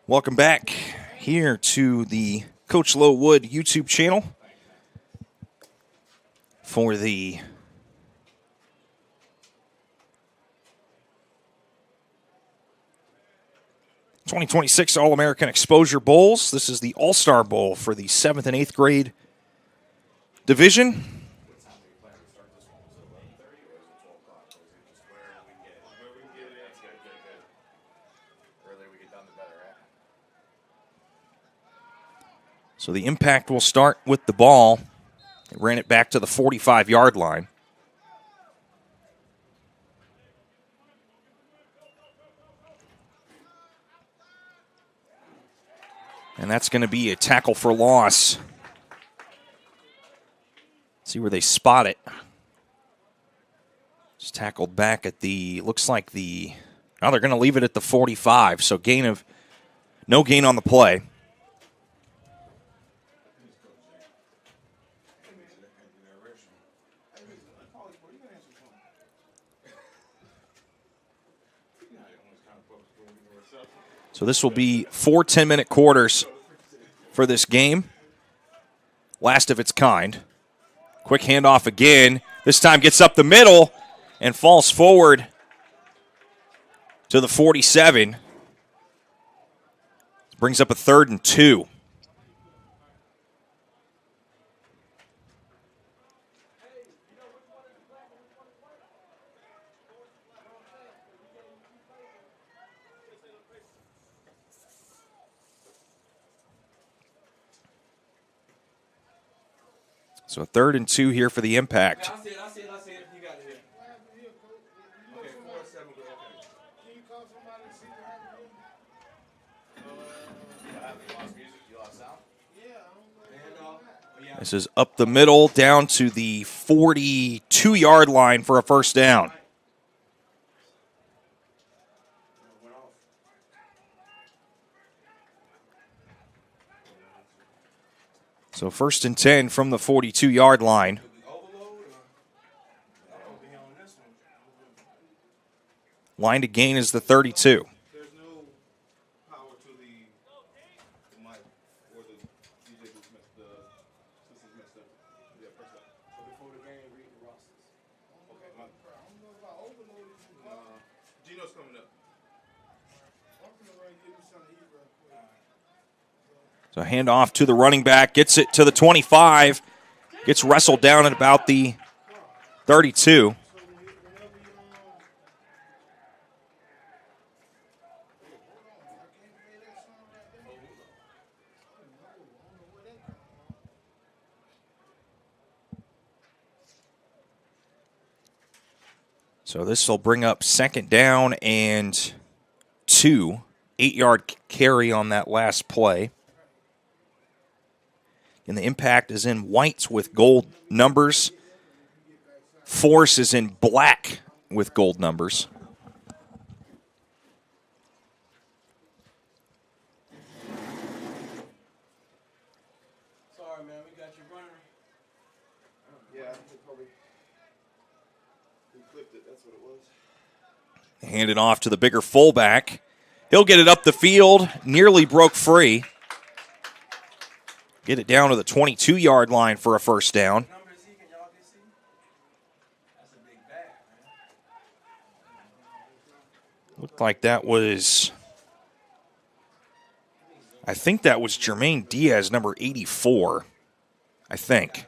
Welcome back here to the Coach Low Wood YouTube channel for the '26 All-American Exposure Bowls. This is the All-Star Bowl for the 7th and 8th grade division. So the impact will start with the ball. They ran it back to the 45-yard line. And that's going to be a tackle for loss. See where they spot it. It's tackled back at the, looks like the, now they're going to leave it at the 45. So no gain on the play. So this will be 4 10-minute quarters for this game. Last of its kind. Quick handoff again. This time gets up the middle and falls forward to the 47. Brings up a 3rd and 2. So 3rd and 2 here for the impact. I see it. You got it here. Okay, 4-7. Okay. Can you call somebody and see what happened? You lost music? You lost sound? Yeah. This is up the middle down to the 42-yard line for a first down. So 1st and 10 from the 42-yard line. Line to gain is the 32. There's no power to the mic or the DJ who's messed up. Yeah, press that. So before the game, read the rosters. Okay, I don't know if I overloaded. Gino's coming up. I'm going to give you something to eat real quick. So handoff to the running back, gets it to the 25, gets wrestled down at about the 32. So this will bring up 2nd down and 2. 8-yard carry on that last play. And the impact is in white with gold numbers. Force is in black with gold numbers. Sorry, man. We got you running. Yeah, probably. We clipped it. That's what it was. Hand it off to the bigger fullback. He'll get it up the field. Nearly broke free. Get it down to the 22-yard line for a first down. Looked like that was, I think that was Jermaine Diaz, number 84, I think.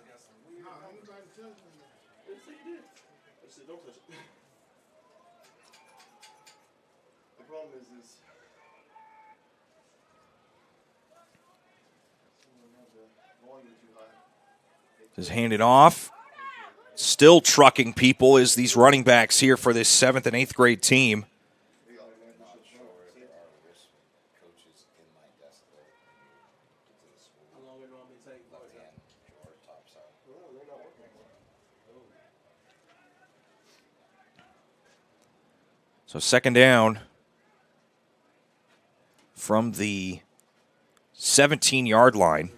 Just hand it off. Still trucking people is these running backs here for this 7th and 8th grade team. So 2nd down from the 17-yard line.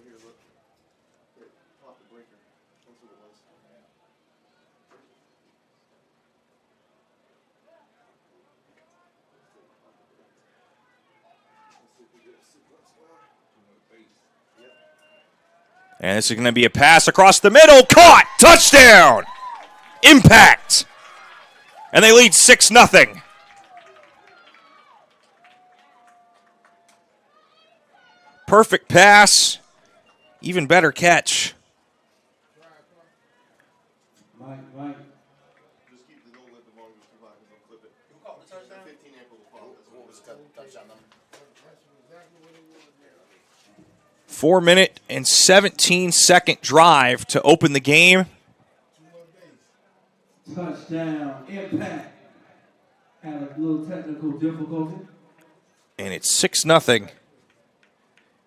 And this is going to be a pass across the middle. Caught! Touchdown! Impact! And they lead 6-0. Perfect pass. Even better catch. Mike. Just keep the don't let the ball go too high because I'll clip it. Who called the touchdown? 15 April will call. What was the touchdown number? 4-minute and 17-second drive to open the game. Touchdown, impact. Had a little technical difficulty. And it's 6-0.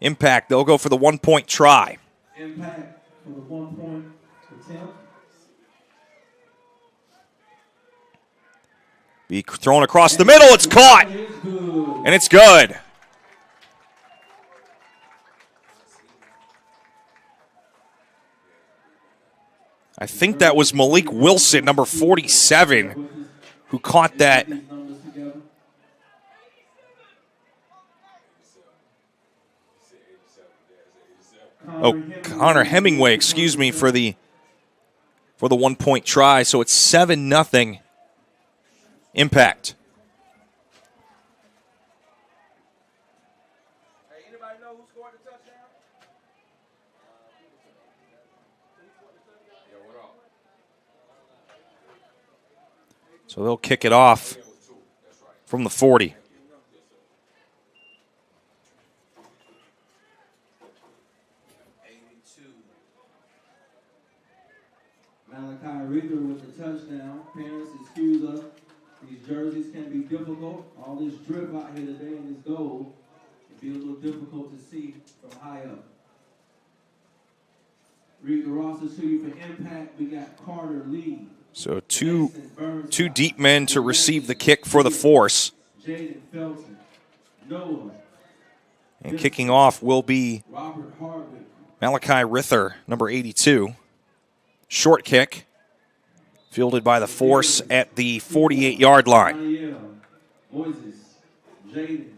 Impact, they'll go for the 1-point try. Impact for the 1-point attempt. Be thrown across the middle. It's caught. And it's good. I think that was Malik Wilson, number 47, who caught that. Oh, Connor Hemingway, excuse me, for the 1-point try. So it's 7-0. Impact. Hey, anybody know who scored the touchdown? So they'll kick it off from the 40. Malachi Reader with the touchdown. Parents, excuse us. These jerseys can be difficult. All this drip out here today in this goal can be a little difficult to see from high up. Read the roster to you for impact. We got Carter Lee. So two deep men to receive the kick for the Force. Jaden Felton. Noah. And kicking off will be Robert Harvick. Malachi Rither, number 82. Short kick, fielded by the Force at the 48-yard line. Danielle, Moises, Jaden,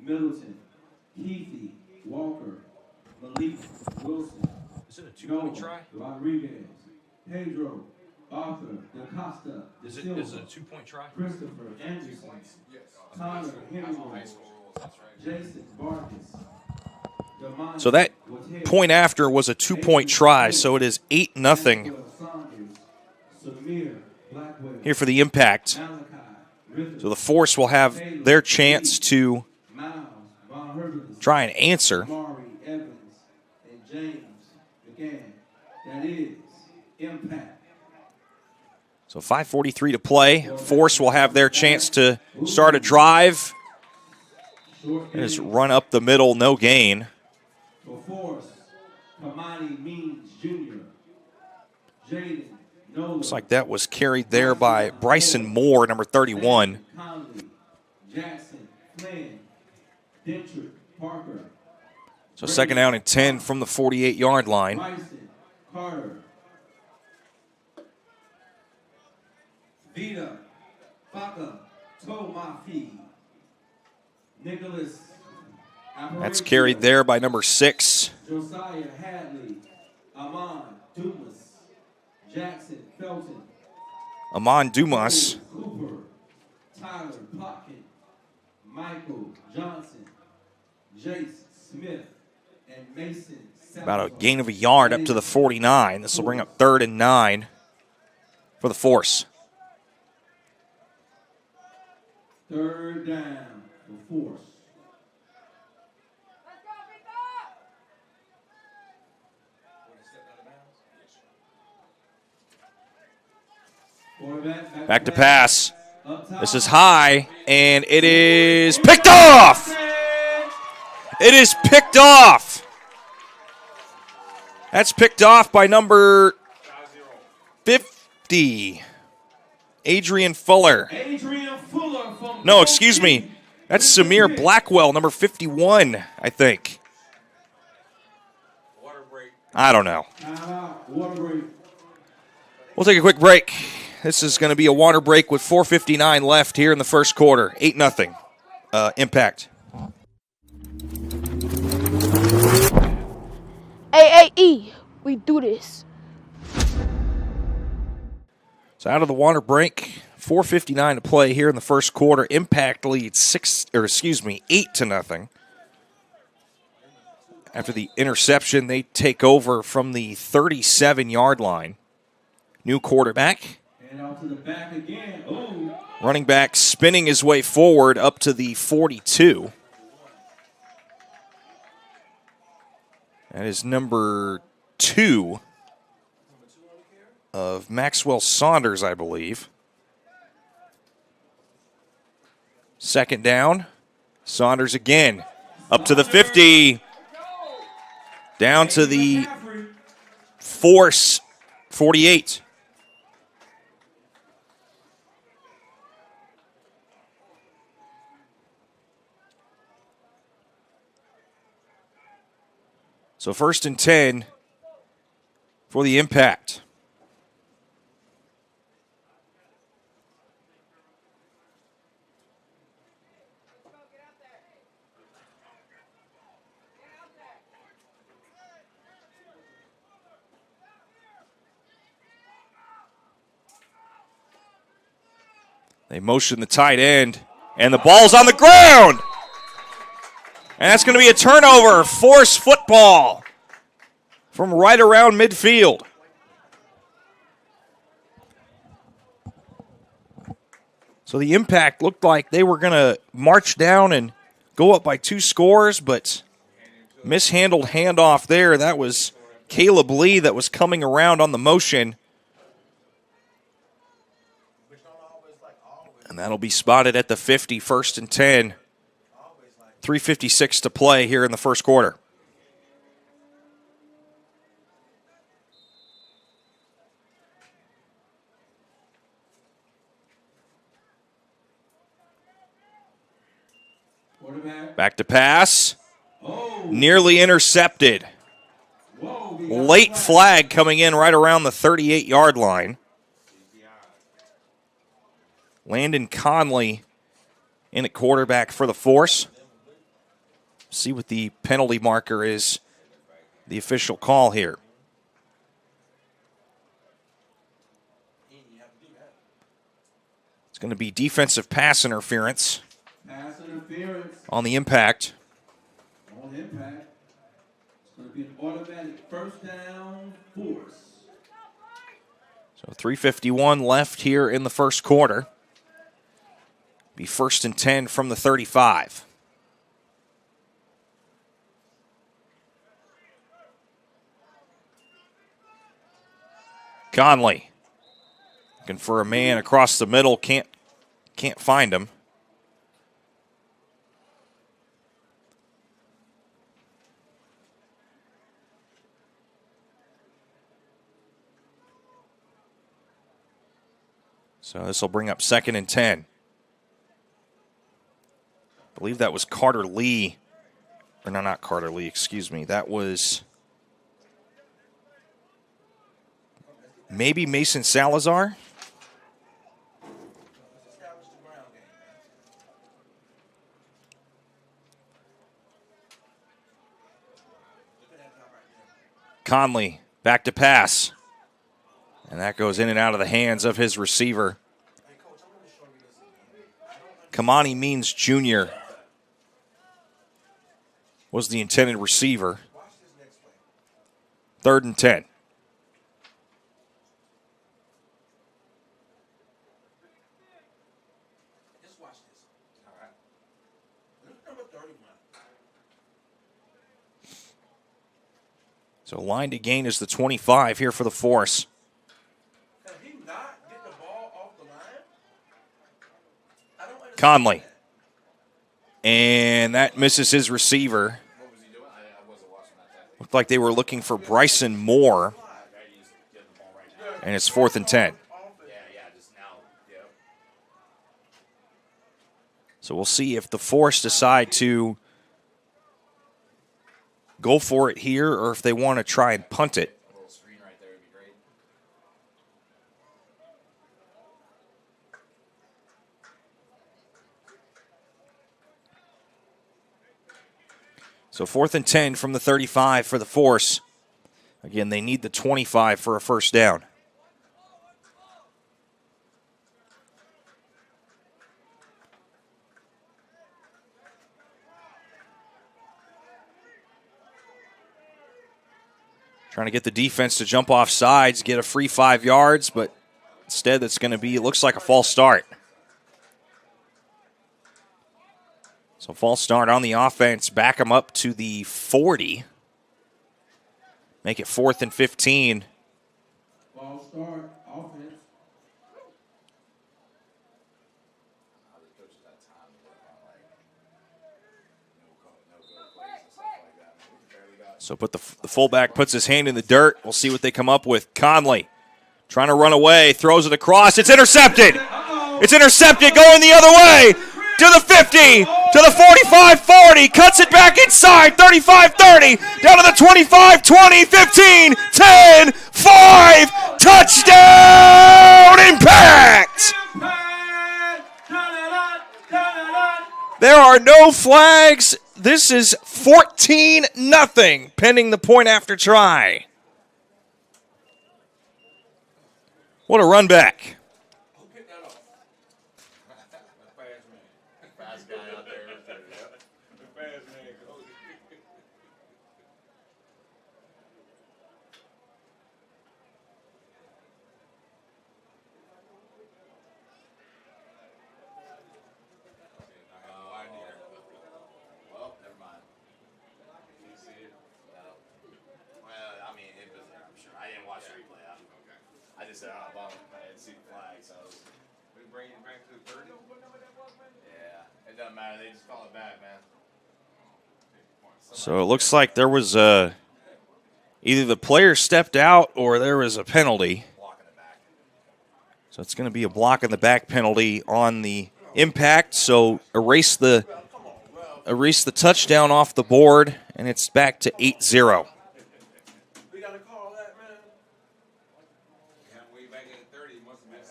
Middleton, Keithy, Walker, Malik, Wilson. Is it a Noah, Rodriguez, Pedro, Arthur, DaCosta, Is it a 2-point try? Christopher Anderson, Connor Hemingway, Jason Vargas. So that point after was a 2-point try, so it is 8-0 here for the Impact. So the Force will have their chance to try and answer. So 5:43 to play. Force will have their chance to start a drive. Just run up the middle, no gain. For Force, Kamani Means Jr., Jaden Nolan. Looks like that was carried there by Bryson Moore, number 31. Conley, Jackson, Flynn, Dentrick, Parker. So second down and 10 from the 48-yard line. Bryson, Carter. Vita, Baca, Tomafi, Nicholas. That's carried there by number 6. Josiah Hadley, Amon Dumas, Jackson Felton, Amon Dumas. Cooper, Tyler Plotkin, Michael Johnson, Jace Smith, and Mason Salazar. About a gain of a yard up to the 49. This will bring up 3rd and 9 for the Force. 3rd down for Force. Back to pass. This is high, and it is picked off. It is picked off. That's picked off by number 50, Adrian Fuller. No, excuse me. That's Samir Blackwell, number 51, I think. I don't know. We'll take a quick break. This is going to be a water break with 4:59 left here in the first quarter. 8-0. Impact. AAE, We do this. So out of the water break, 4:59 to play here in the first quarter. Impact leads 8-0. After the interception, they take over from the 37-yard line. New quarterback. And out to the back again. Oh. Running back spinning his way forward up to the 42. That is number 2 of Maxwell Saunders, I believe. Second down. Saunders again. Up to the 50. Down to the force 48. So 1st and 10 for the Impact. They motion the tight end, and the ball's on the ground. And that's going to be a turnover. Force football from right around midfield. So the Impact looked like they were going to march down and go up by 2 scores, but mishandled handoff there. That was Caleb Lee that was coming around on the motion. And that'll be spotted at the 50, 1st and 10. 3:56 to play here in the first quarter. Back to pass. Nearly intercepted. Late flag coming in right around the 38-yard line. Landon Conley in at quarterback for the Force. See what the penalty marker is, the official call here. It's going to be defensive pass interference. Pass interference. On the Impact. On impact. It's going to be an automatic first down Force. So 3:51 left here in the first quarter. Be 1st and 10 from the 35. Conley looking for a man across the middle, can't find him. So this will bring up 2nd and 10. I believe that was Carter Lee. Or no, not Carter Lee, excuse me. That was maybe Mason Salazar. Conley back to pass. And that goes in and out of the hands of his receiver. Kamani Means Jr. was the intended receiver. 3rd and 10. So line to gain is the 25 here for the Force. Conley. And that misses his receiver. Looked like they were looking for Bryson Moore. And it's 4th and 10. So we'll see if the Force decide to go for it here or if they want to try and punt it. So 4th and 10 from the 35 for the Force. Again, they need the 25 for a first down. Trying to get the defense to jump off sides, get a free 5 yards, but instead that's going to be, it looks like a false start. So false start on the offense, back them up to the 40. Make it 4th and 15. False start, offense. So the fullback puts his hand in the dirt. We'll see what they come up with. Conley trying to run away, throws it across. It's intercepted. It's intercepted, going the other way to the 50, to the 45-40, cuts it back inside, 35-30, down to the 25, 20, 15, 10, 5, touchdown, Impact! There are no flags. This is 14-0, pending the point after try. What a run back. So it looks like there was either the player stepped out or there was a penalty. So it's going to be a block in the back penalty on the Impact. So erase the touchdown off the board, and it's back to 8-0. We got to call that, man. Way back in 30, it must have been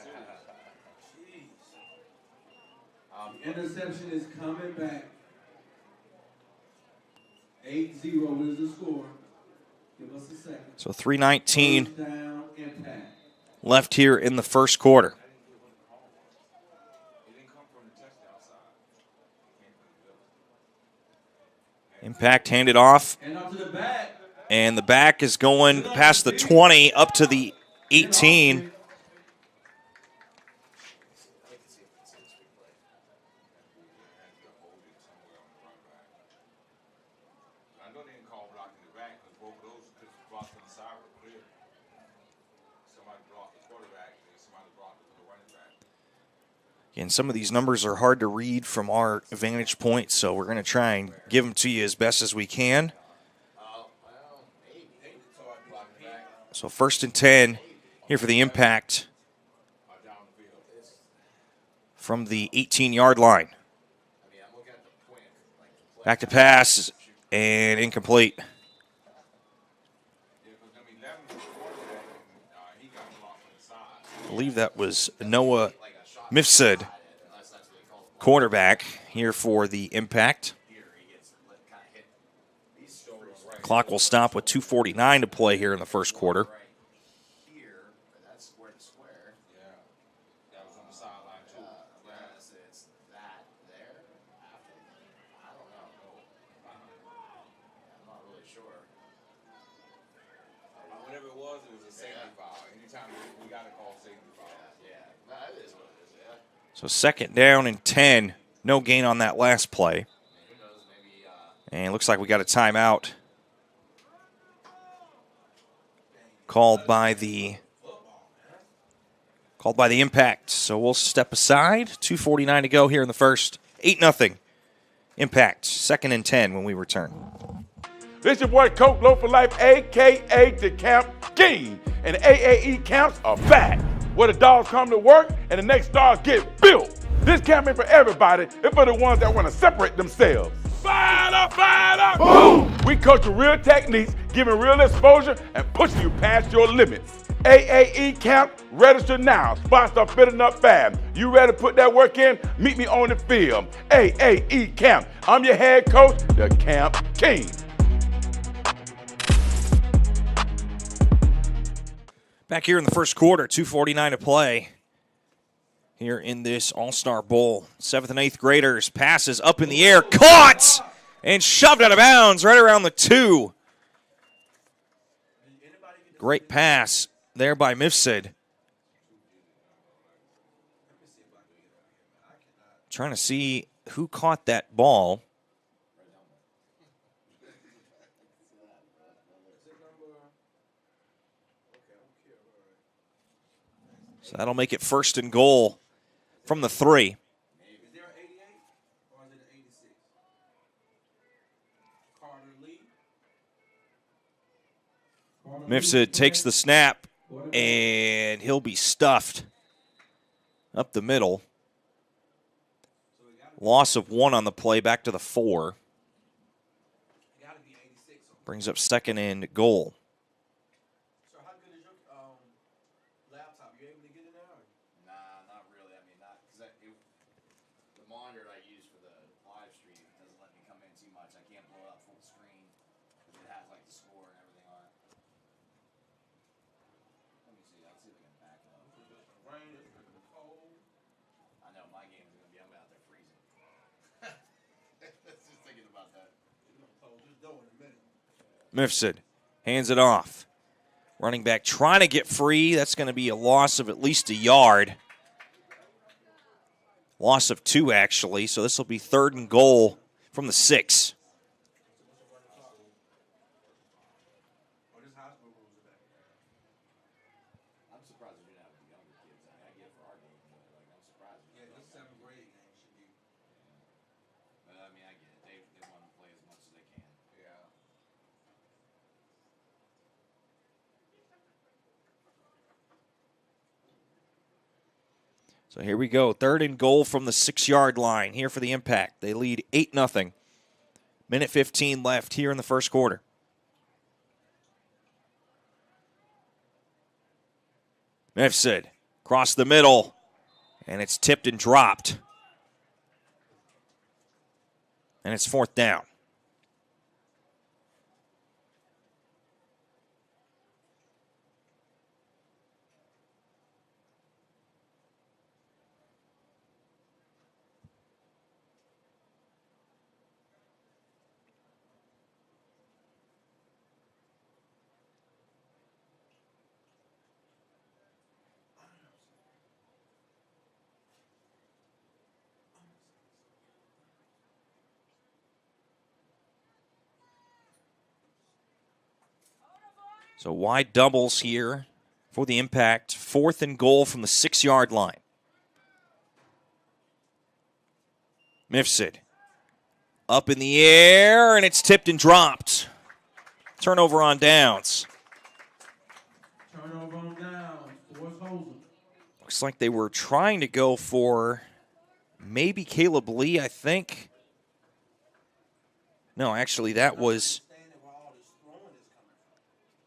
serious. Interception is coming back. 8-0 is the score. Give us a second. So 3:19 First down, Impact. left here in the first quarter. Impact handed off, And up to the back. and the back is going past the 20 up to the 18. And some of these numbers are hard to read from our vantage point, so we're going to try and give them to you as best as we can. So 1st and 10 here for the Impact from the 18-yard line. Back to pass and incomplete. I believe that was Noah Mifsud, quarterback here for the Impact. Clock will stop with 2:49 to play here in the first quarter. Whatever it was a safety foul. Anytime we got to call safety foul. So 2nd down and 10. No gain on that last play. And looks like we got a timeout called by the Impact. So we'll step aside. 2:49 to go here in the first. 8-0. Impact. 2nd and 10 when we return. This your boy Coach Low for Life, a.k.a. the Camp King. And the AAE camps are back, where the dogs come to work and the next stars get built. This camp ain't for everybody. It's for the ones that want to separate themselves. Fire up, fire up! Boom! We coach with real techniques, giving real exposure, and pushing you past your limits. AAE Camp, register now. Spots are filling up fast. You ready to put that work in? Meet me on the field. AAE Camp. I'm your head coach, the Camp King. Back here in the first quarter, 2:49 to play here in this All-Star Bowl. 7th and 8th graders, passes up in the air, caught and shoved out of bounds right around the 2. Great pass there by Mifsud. Trying to see who caught that ball. So that'll make it 1st and goal from the 3. Is there an 88 or is it an 86? Carter Lee. Mifsud takes the snap, and he'll be stuffed up the middle. Loss of 1 on the play, back to the 4. Brings up 2nd and goal. So how good is your laptop? You able to get in there? Or? Nah, not really. I mean, not because the monitor I use for the live stream doesn't let me come in too much. I can't blow up full screen because it has like the score and everything on it. Let me see. I'll see if I can back it up. Rain is cold. I know my game's gonna be. I'm out there freezing. Just thinking about that. It's gonna close this door in a minute. Mifsud hands it off. Running back trying to get free. That's going to be a loss of at least a yard. Loss of 2, actually. So this will be 3rd and goal from the 6. Oh, this hospital rules are back. I'm surprised we didn't have the younger kids. I mean, I get it for our game, but like I'm surprised. Yeah, this 7th grade game should be. But I mean, I get it. They want to play as much as they can. Yeah. So here we go. 3rd and goal from the 6-yard line here for the Impact. They lead 8-0. Minute 15 left here in the first quarter. Mifsud across the middle, and it's tipped and dropped. And it's 4th down. So wide doubles here for the Impact. 4th and goal from the 6-yard line. Mifsud up in the air, and it's tipped and dropped. Turnover on downs. Turnover on down. Forrest Hoser. Looks like they were trying to go for maybe Caleb Lee, I think. No, actually, that was...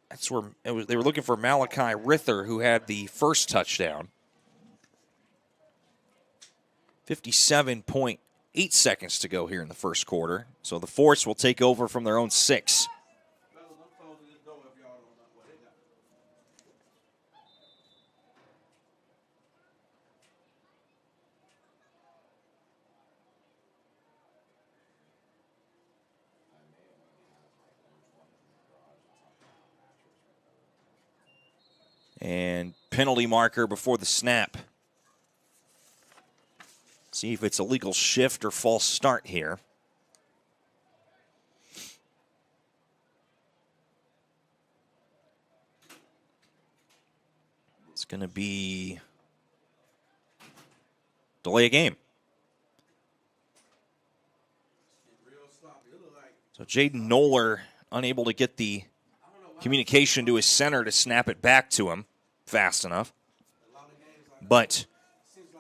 That's where it was. They were looking for Malachi Rither, who had the first touchdown. 57.8 seconds to go here in the first quarter. So the Force will take over from their own 6. And penalty marker before the snap. See if it's a legal shift or false start here. It's going to be delay a game. So Jaden Noller unable to get the communication to his center to snap it back to him fast enough. But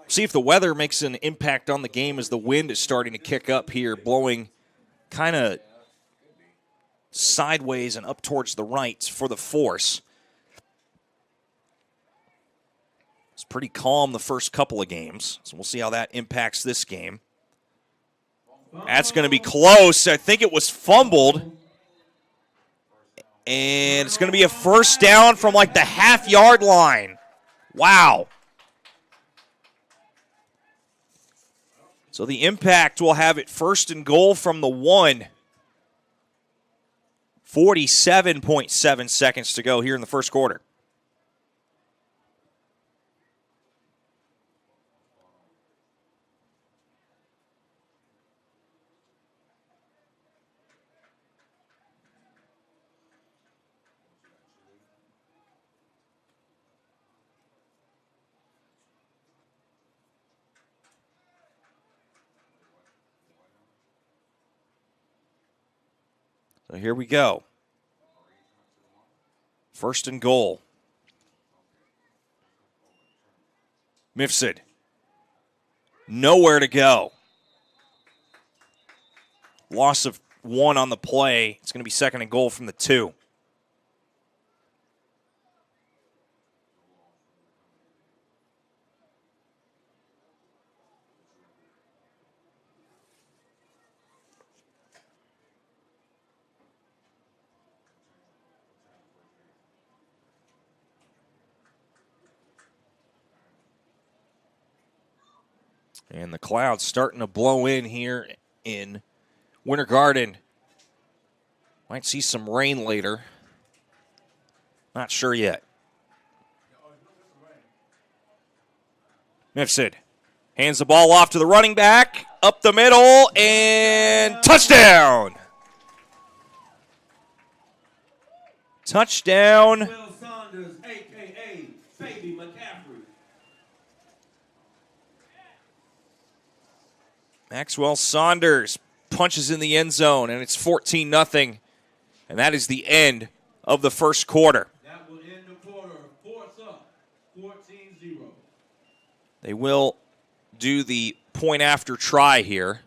see if the weather makes an impact on the game as the wind is starting to kick up here, blowing kind of sideways and up towards the right for the Force. It's pretty calm the first couple of games, so we'll see how that impacts this game. That's going to be close. I think it was fumbled. And it's going to be a first down from like the half-yard line. Wow. So the Impact will have it first and goal from the 1. 47.7 seconds to go here in the first quarter. So here we go. First and goal. Mifsud. Nowhere to go. Loss of 1 on the play. It's going to be second and goal from the 2. And the clouds starting to blow in here in Winter Garden. Might see some rain later. Not sure yet. Mifsud hands the ball off to the running back. Up the middle and touchdown. Touchdown. Will Saunders, a.k.a. Baby McCaffrey. Maxwell Saunders punches in the end zone, and it's 14-0. And that is the end of the first quarter. That will end the quarter. Fourth up, 14-0. They will do the point after try here.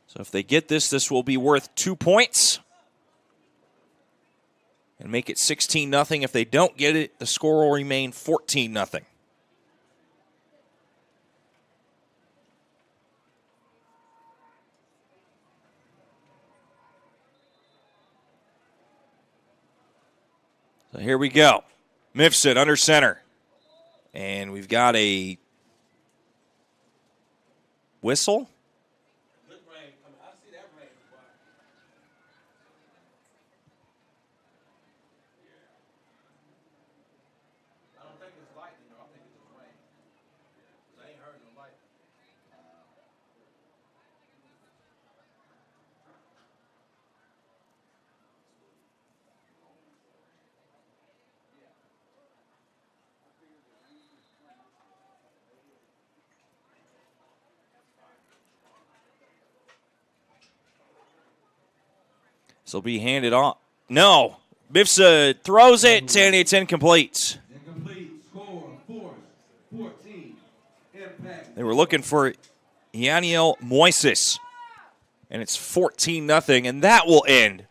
So if they get this, this will be worth 2 points. And make it 16-0. If they don't get it, the score will remain 14-0. So here we go. Mifsud under center. And we've got a whistle. Good rain coming. I see that rain. I don't think it's lightning, though. I think it's just rain. 'Cause I ain't heard no lightning. This will be handed off. No. Mifsud throws it, and it's incomplete. Incomplete. Score, 14. Impact. They were looking for Yaniel Moises, and it's 14-0, and that will end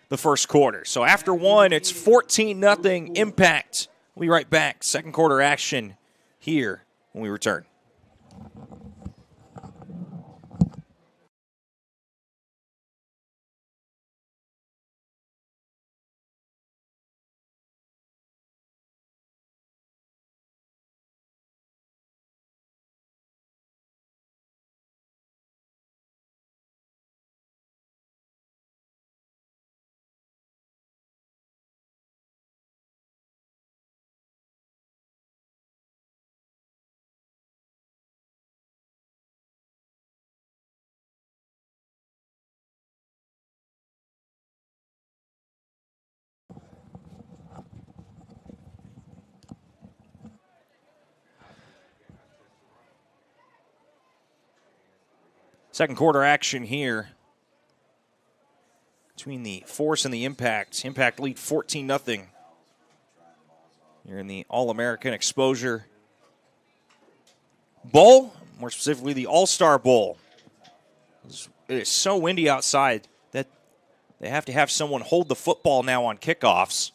the first quarter. So after 1, it's 14-0 Impact. We'll be right back. Second quarter action here when we return. Second quarter action here between the Force and the Impact. Impact lead 14-0. You're in the All-American Exposure Bowl, more specifically the All-Star Bowl. It is so windy outside that they have to have someone hold the football now on kickoffs.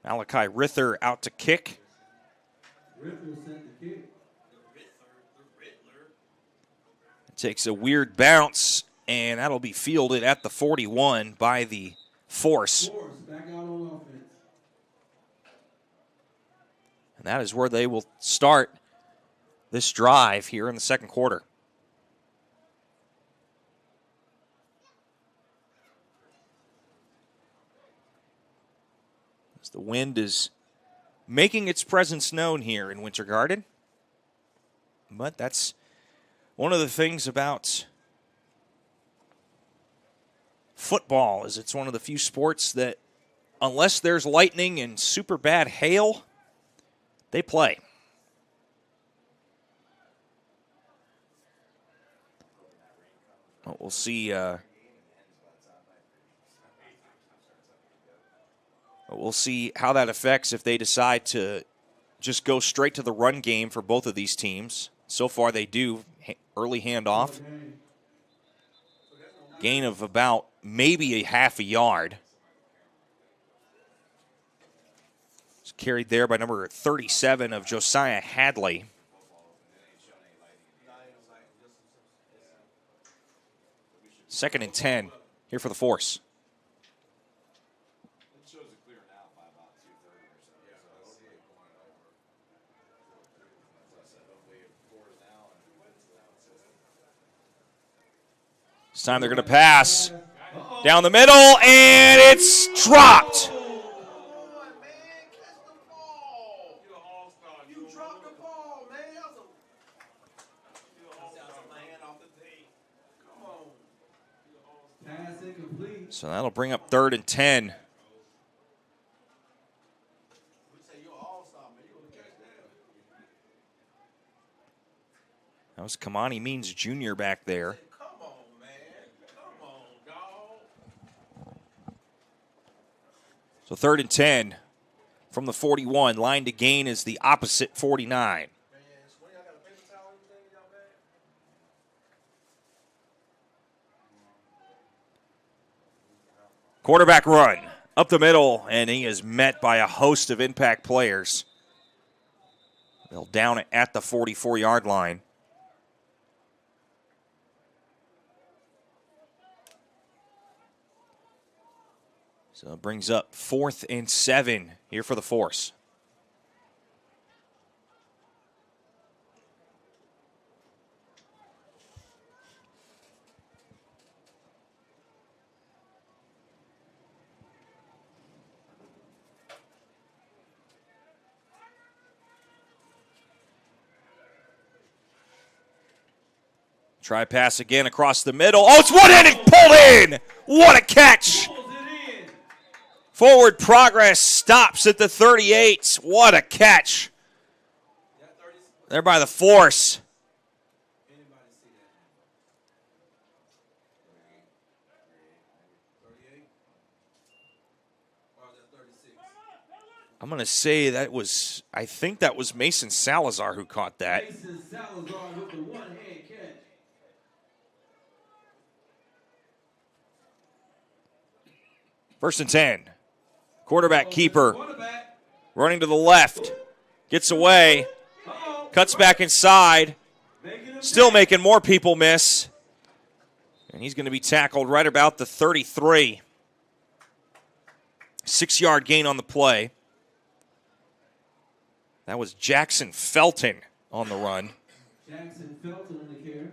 Malachi Rither out to kick. Ritter sent the kick. Takes a weird bounce, and that'll be fielded at the 41 by the Force. Force back out on offense. And that is where they will start this drive here in the second quarter. As the wind is making its presence known here in Winter Garden. But that's one of the things about football is it's one of the few sports that, unless there's lightning and super bad hail, they play. We'll see. We'll see how that affects if they decide to just go straight to the run game for both of these teams. So far, they do. Early handoff. Gain of about maybe a half a yard. It's carried there by number 37 of Josiah Hadley. Second and 10 here for the Force. This time they're going to pass down the middle, and it's dropped. So that'll bring up 3rd and 10. That was Kamani Means Jr. back there. So 3rd and 10 from the 41. Line to gain is the opposite 49. Quarterback run up the middle, and he is met by a host of impact players. They'll down it at the 44-yard line. So it brings up 4th and 7 here for the Force. Try pass again across the middle. Oh, it's one-handed, pulled in. What a catch. Forward progress stops at the 38. What a catch. There by the Force. I'm going to say that was, I think that was Mason Salazar who caught that. Mason Salazar with the one-hand catch. First and 10. Quarterback keeper running to the left. Gets away. Cuts back inside. Still making more people miss. And he's going to be tackled right about the 33. 6-yard gain on the play. That was Jackson Felton on the run. Jackson Felton in the carry.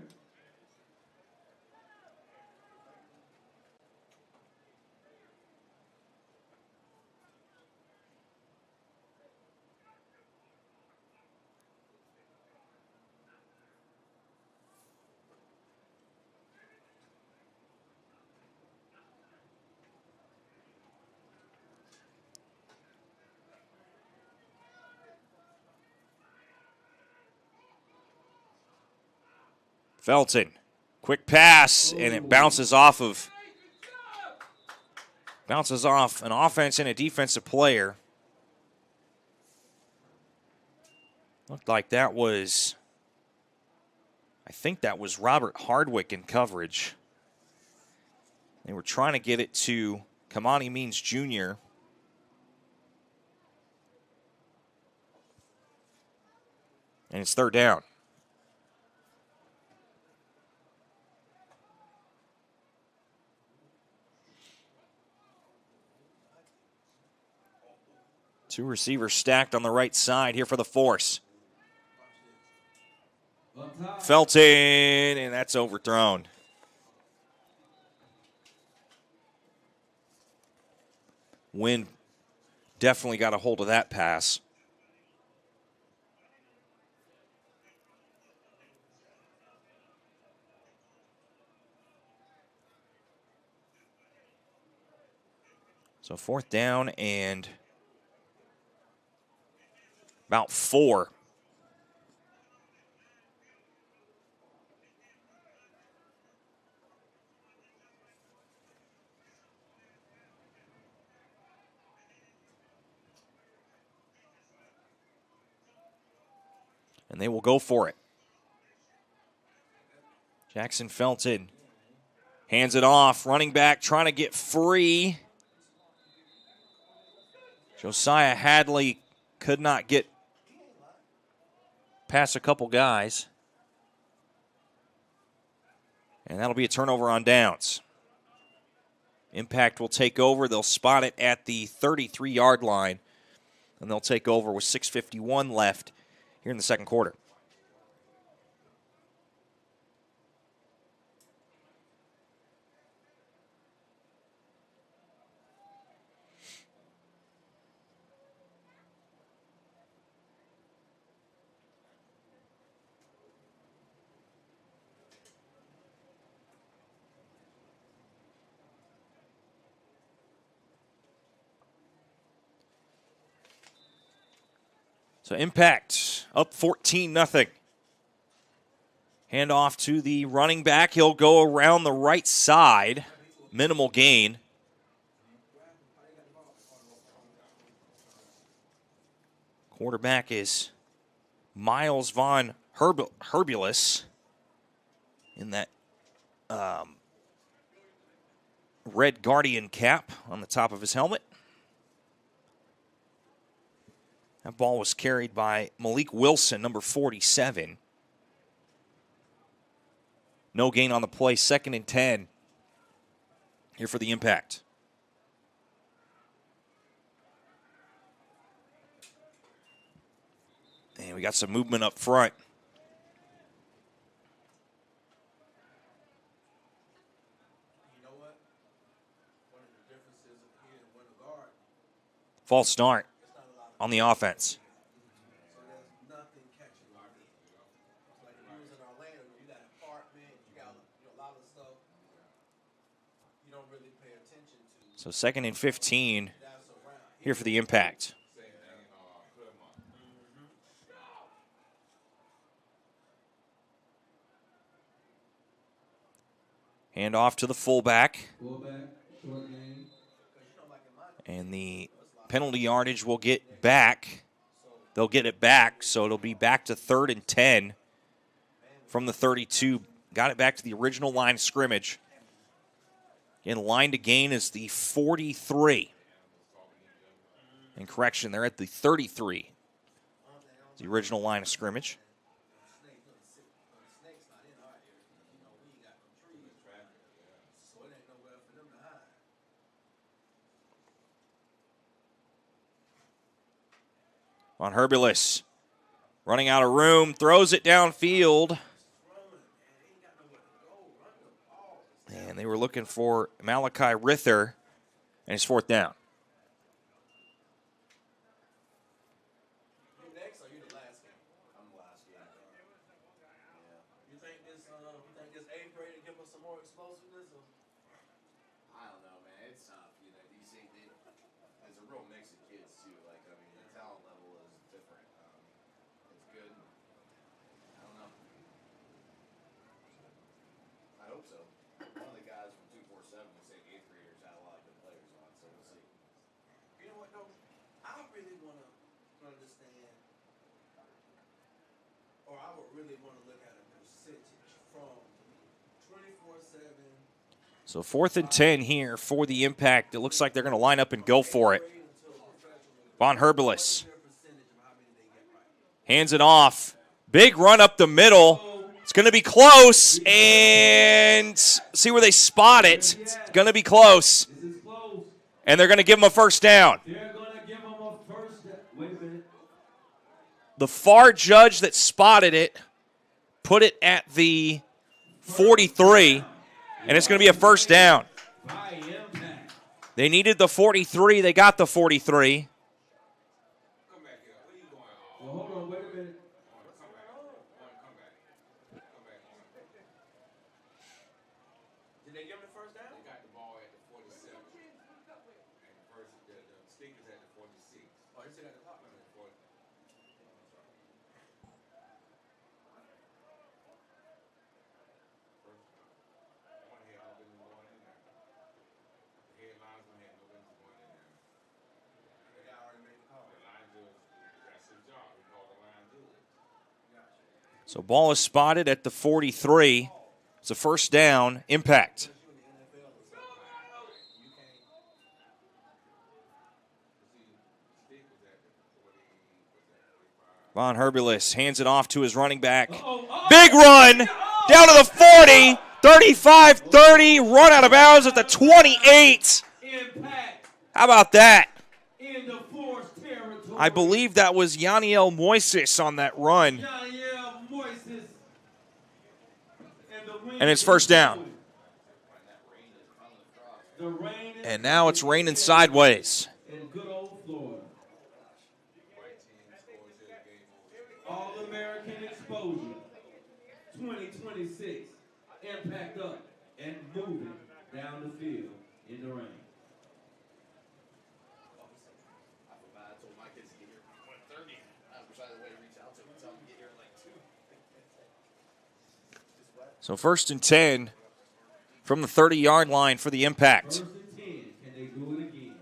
Felton, quick pass, and it bounces off an offense and a defensive player. Looked like that was, I think that was Robert Hardwick in coverage. They were trying to get it to Kamani Means Jr. And it's third down. Two receivers stacked on the right side here for the force. Felton, and that's overthrown. Wynn definitely got a hold of that pass. So fourth down and about 4. And they will go for it. Jackson Felton hands it off. Running back trying to get free. Josiah Hadley could not get past a couple guys. And that'll be a turnover on downs. Impact will take over. They'll spot it at the 33-yard line. And they'll take over with 6:51 left here in the second quarter. So Impact up 14-0. Hand off to the running back. He'll go around the right side. Minimal gain. Quarterback is Miles Von Herbulus in that red Guardian cap on the top of his helmet. That ball was carried by Malik Wilson, number 47. No gain on the play, 2nd and 10 here for the Impact. And we got some movement up front. You know what? One of the differences of here and winter guard. False start on the offense. So there's nothing catching you. It's like if you was in Orlando, you got an apartment, you got a lot of stuff you don't really pay attention to. So 2nd and 15 That's around. here for the Impact. Hand off to the fullback. And the penalty yardage will get back. They'll get it back, so it'll be back to 3rd and 10 from the 32. Got it back to the original line of scrimmage. Again, line to gain is the 43. And correction, they're at the 33. The original line of scrimmage. On Herbulus, running out of room, throws it downfield. And they were looking for Malachi Rither, and it's 4th down. You next or you the last game? I'm the last game. You think this 8th grade will give us some more explosiveness? Or? I don't know, man. It's tough. You know, there's a real mix of kids too. Like, I mean, the talent level is different. It's good. I don't know. I hope so. One of the guys from 247 would say 8th graders had a lot of good players on, so we'll see. You know what, though? I really want to understand, or I would really want to look at a percentage from 24/7. So 4th and 10 here for the Impact. It looks like they're going to line up and go for it. Von Herbelis hands it off. Big run up the middle. It's going to be close, and see where they spot it. It's going to be close, and they're going to give him a first down. The far judge that spotted it put it at the 43, and it's going to be a first down. They needed the 43. They got the 43. So ball is spotted at the 43. It's a first down. Impact. Von Herbelis hands it off to his running back. Big run down to the 40. 35-30. Run out of bounds at the 28. How about that? I believe that was Yaniel Moises on that run. And it's first down. And now it's raining sideways. All-American exposure. 2026. Impact up and moving down the field in the rain. So 1st and 10 from the 30-yard line for the Impact. 1st and 10. Can they do it again?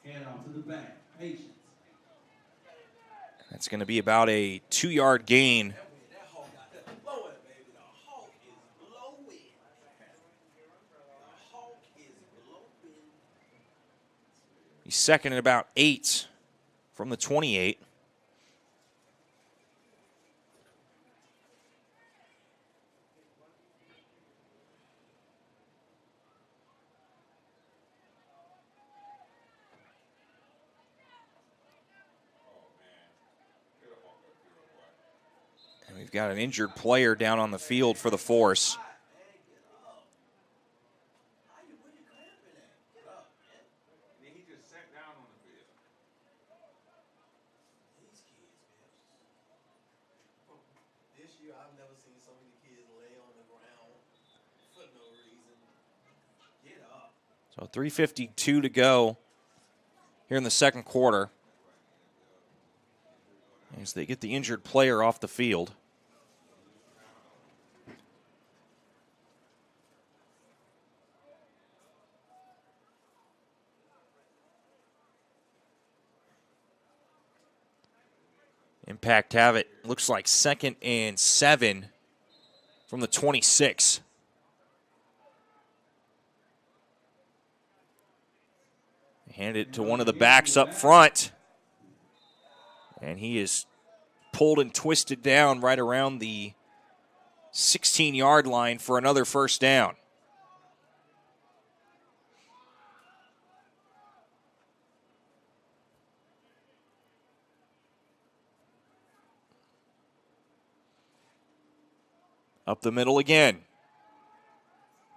Hand off to the back. Patience. That's going to be about a 2-yard gain. He's second and about 8 from the 28. And we've got an injured player down on the field for the Force. So 3:52 to go here in the second quarter as they get the injured player off the field. Impact have it. Looks like 2nd and 7 from the 26. Hand it to one of the backs up front. And he is pulled and twisted down right around the 16-yard line for another first down. Up the middle again.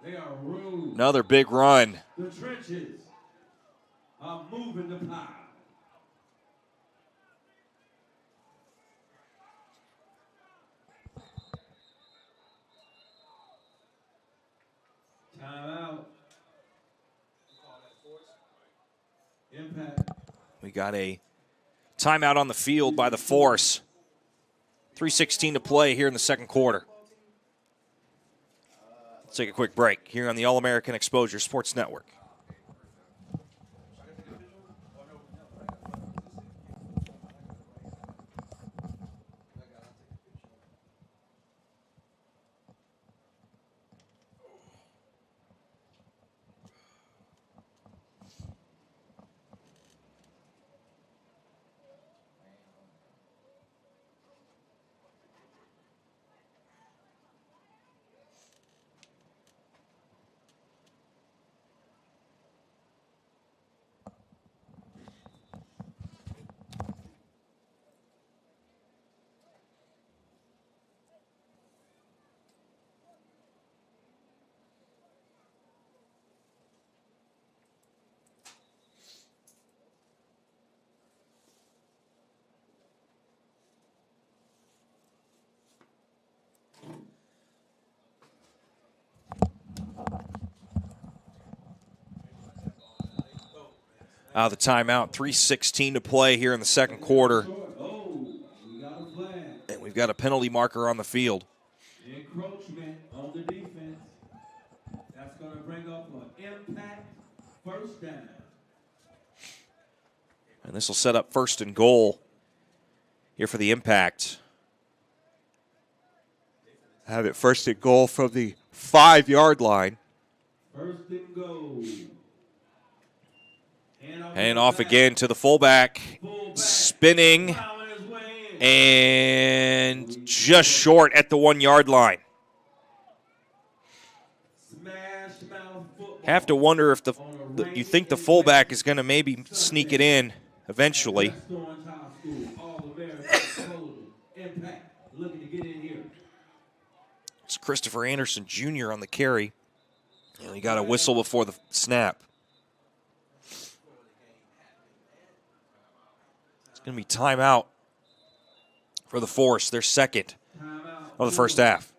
They are rude. Another big run. The trenches are moving the pile. Timeout. Impact. We got a timeout on the field by the Force. 3:16 to play here in the second quarter. Let's take a quick break here on the All-American Exposure Sports Network. out of the timeout. 3:16 to play here in the second quarter. Oh, we got a flag. And we've got a penalty marker on the field. Encroachment on the defense. That's going to bring up an impact first down. And this will set up 1st and goal here for the Impact. Have it 1st and goal from the 5-yard line. 1st and goal. Hand off again to the fullback. Spinning. And just short at the 1-yard line. Have to wonder if you think the fullback is going to maybe sneak it in eventually. It's Christopher Anderson Jr. on the carry. And he got a whistle before the snap. It's going to be timeout for the Force, their second of the first half.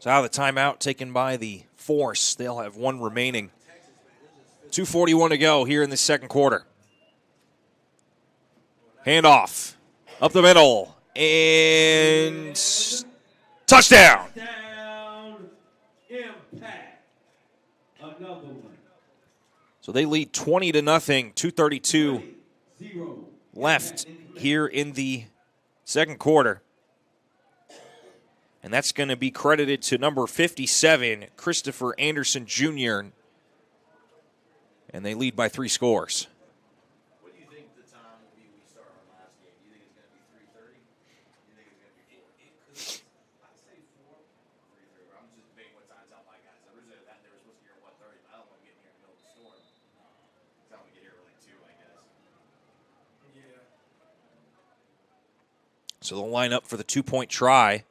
So out of the timeout taken by the Force. They'll have one remaining. 2:41 to go here in the second quarter. Handoff. Up the middle. And touchdown. Impact. Another one. So they lead 20-0. 2:32 left here in the second quarter. And that's going to be credited to number 57, Christopher Anderson Jr. And they lead by 3 scores. What do you think the time will be we start our last game? Do you think it's going to be 3:30? Do you think it's going to be 4? I'd say 4. 3:30. I'm just debating what time to tell my guys. Originally, they were supposed to get here at 1:30, but I don't want to get here in the middle of the storm. Tell them to get here at like 2, I guess. Yeah. So they'll line up for the 2-point try.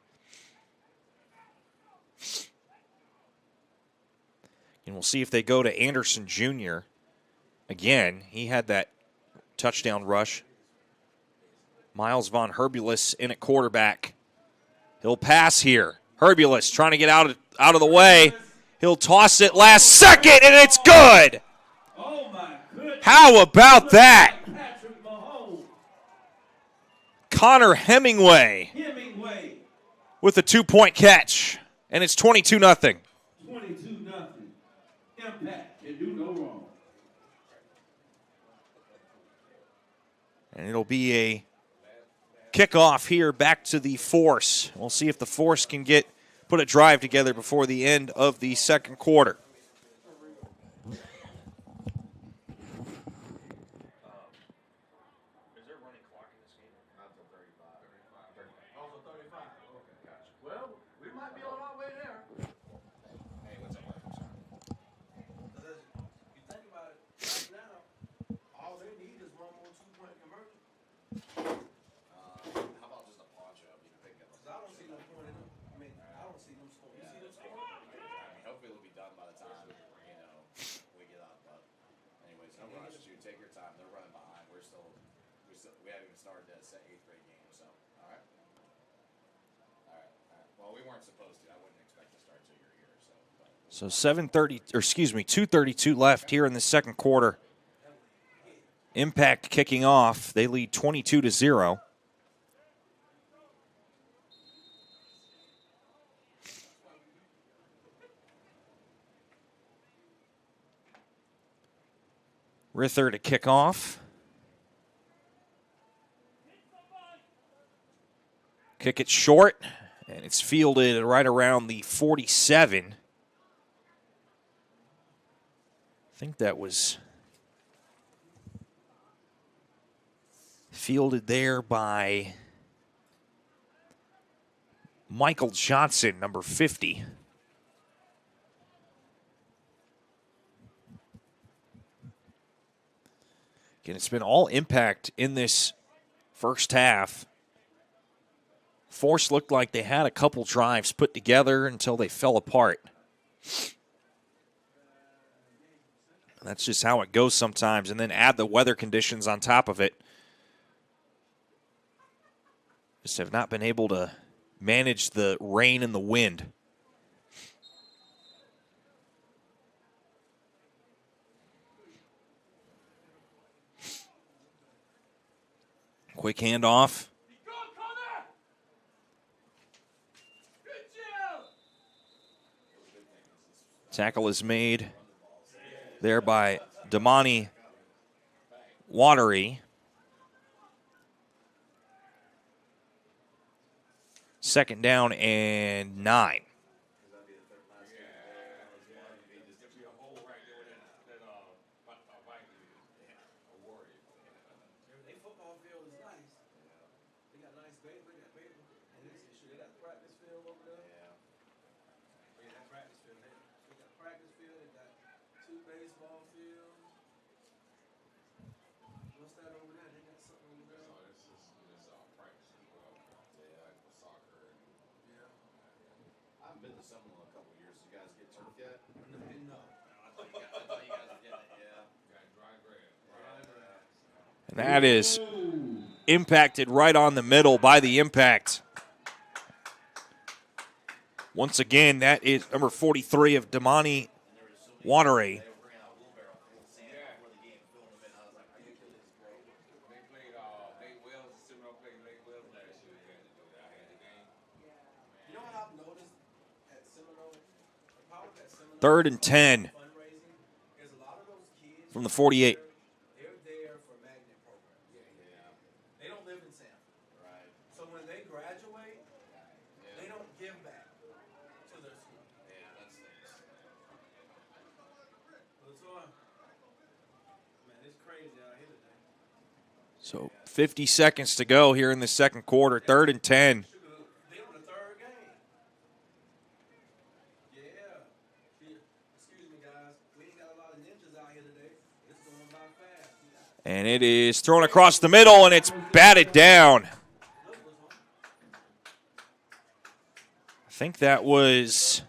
And we'll see if they go to Anderson Jr. Again, he had that touchdown rush. Miles Von Herbulis in at quarterback. He'll pass here. Herbulis trying to get out of the way. He'll toss it last second, and it's good. Oh my goodness. How about that? Connor Hemingway with a 2-point catch. And it's 22-0. 22-0. Impact can do no wrong. And it'll be a kickoff here back to the Force. We'll see if the Force can put a drive together before the end of the second quarter. We haven't even started that 8th grade game, so all right. Well, we weren't supposed to. I wouldn't expect to start till you're here. So 2:32 left here in the second quarter. Impact kicking off. They lead 22-0. Rither to kick off. Kick it short, and it's fielded right around the 47. I think that was fielded there by Michael Johnson, number 50. Again, it's been all impact in this first half. Force looked like they had a couple drives put together until they fell apart. That's just how it goes sometimes. And then add the weather conditions on top of it. Just have not been able to manage the rain and the wind. Quick handoff. Tackle is made there by Damani Watery. Second down and 9. And that is impacted right on the middle by the impact. Once again, that is number 43 of Damani Watery. Third and 10 from the 48. So 50 seconds to go here in the second quarter, third and 10. And it is thrown across the middle, and it's batted down. I think that was,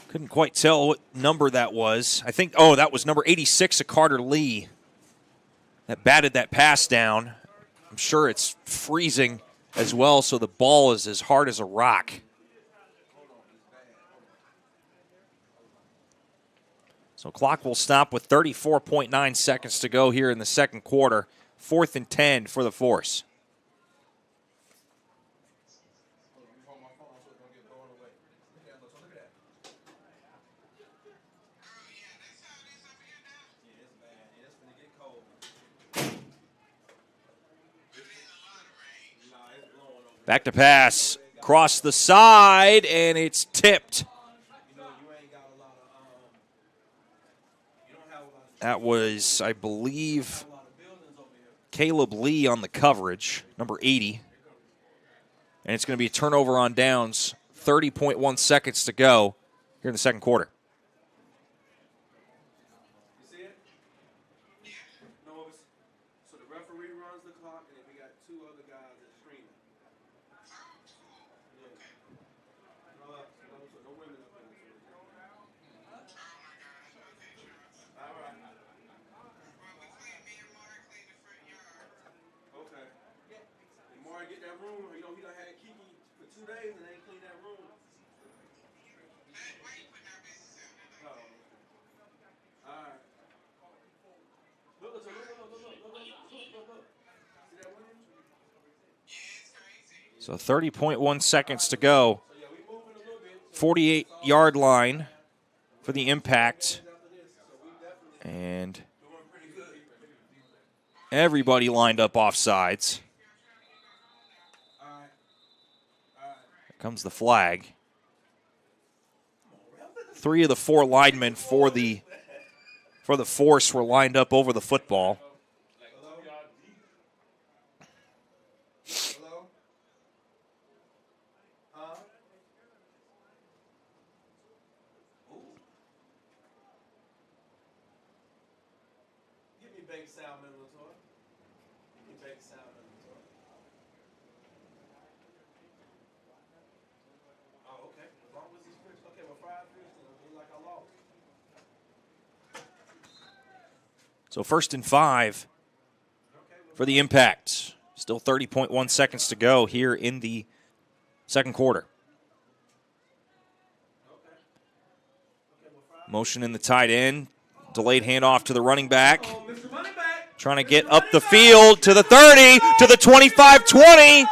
couldn't quite tell what number that was. I think, that was number 86 of Carter Lee that batted that pass down. I'm sure it's freezing as well, so the ball is as hard as a rock. So clock will stop with 34.9 seconds to go here in the second quarter. 4th and 10 for the Force. Back to pass, cross the side, and it's tipped. That was, I believe, Caleb Lee on the coverage, number 80. And it's going to be a turnover on downs, 30.1 seconds to go here in the second quarter. So 30.1 seconds to go. 48-yard line for the impact. And everybody lined up off sides. Comes the flag. 3 of the 4 linemen for the Force were lined up over the football. Hello? Huh? Give me baked salmon, Latour. Give me baked salmon, Latour. Oh, okay. As long as it's fish. Okay, well, fried fish, then it'll be like I lost. So 1st and 5 for the Impact. Still 30.1 seconds to go here in the second quarter. Motion in the tight end. Delayed handoff to the running back. Trying to get up the field to the 30, to the 25-20.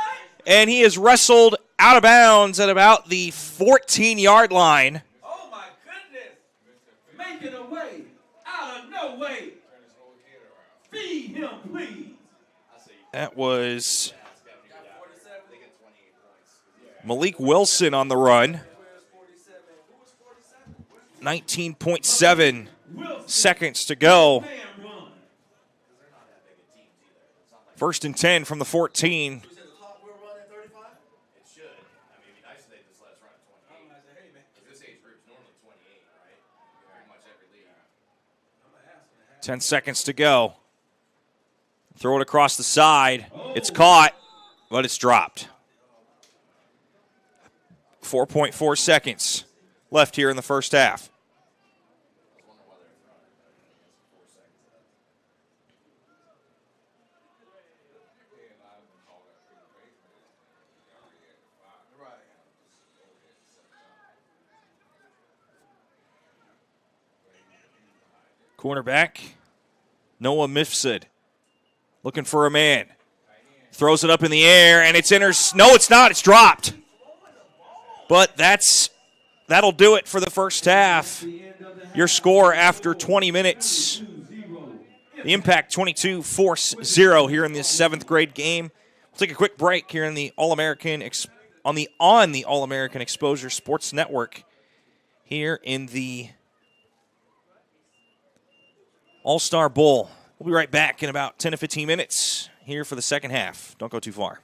And he is wrestled out of bounds at about the 14-yard line. Oh, my goodness. Making a way out of no way. Feed him, please. That was Malik Wilson on the run. 19.7 seconds to go. 1st and 10 from the 14. It should. I mean, it'd be nice if they just let us run at 28. Because this age group's normally 28, right? Pretty much every league. 10 seconds to go. Throw it across the side. It's caught, but it's dropped. 4.4 seconds left here in the first half. Cornerback, Noah Mifsud, looking for a man. Throws it up in the air, and it's no, it's not. It's dropped. But that'll do it for the first half. Your score after 20 minutes. The Impact 22, Force 0 here in this 7th grade game. We'll take a quick break here in the All-American on the All-American Exposure Sports Network here in the All-Star Bowl. We'll be right back in about 10 to 15 minutes here for the second half. Don't go too far.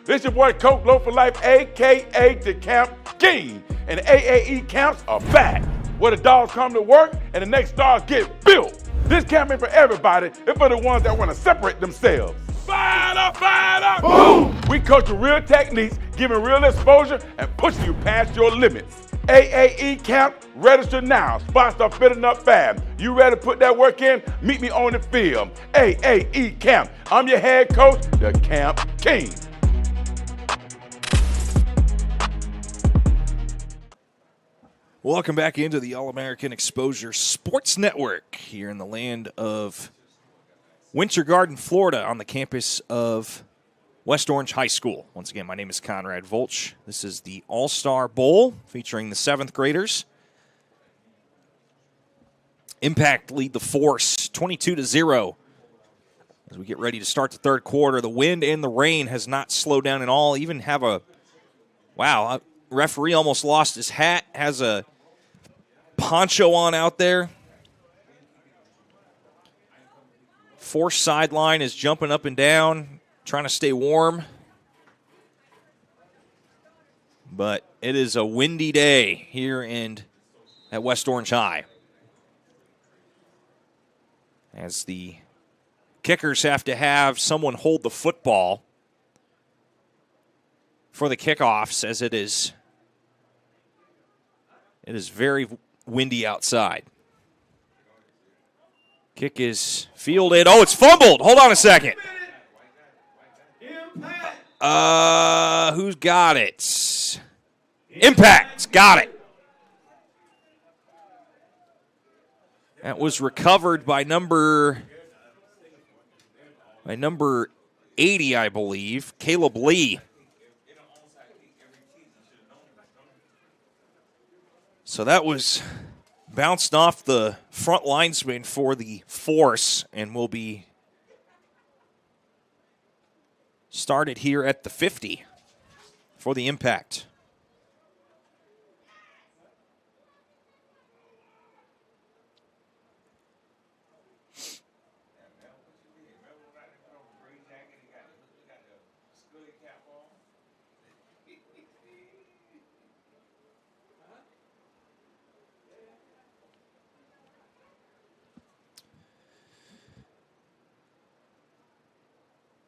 This your boy Coach Low for Life, a.k.a. the Camp King. And AAE camps are back, where the dogs come to work and the next stars get built. This camp ain't for everybody. It's for the ones that want to separate themselves. Fire up, fire up! Boom! We coach you real techniques, giving real exposure, and pushing you past your limits. AAE Camp, register now. Spots are filling up fast. You ready to put that work in? Meet me on the field. AAE Camp. I'm your head coach, the Camp King. Welcome back into the All-American Exposure Sports Network here in the land of Winter Garden, Florida, on the campus of West Orange High School. Once again, my name is Conrad Volch. This is the All-Star Bowl featuring the 7th graders. Impact lead the Force 22-0 as we get ready to start the third quarter. The wind and the rain has not slowed down at all. Even have a referee almost lost his hat, has a poncho on out there. Force sideline is jumping up and down, trying to stay warm. But it is a windy day here at West Orange High, as the kickers have to have someone hold the football for the kickoffs, as it is very windy outside. Kick is fielded. Oh, it's fumbled. Hold on a second. Who's got it? Impact got it. That was recovered by number 80, I believe, Caleb Lee. So that was bounced off the front linesman for the Force and will be started here at the 50 for the Impact.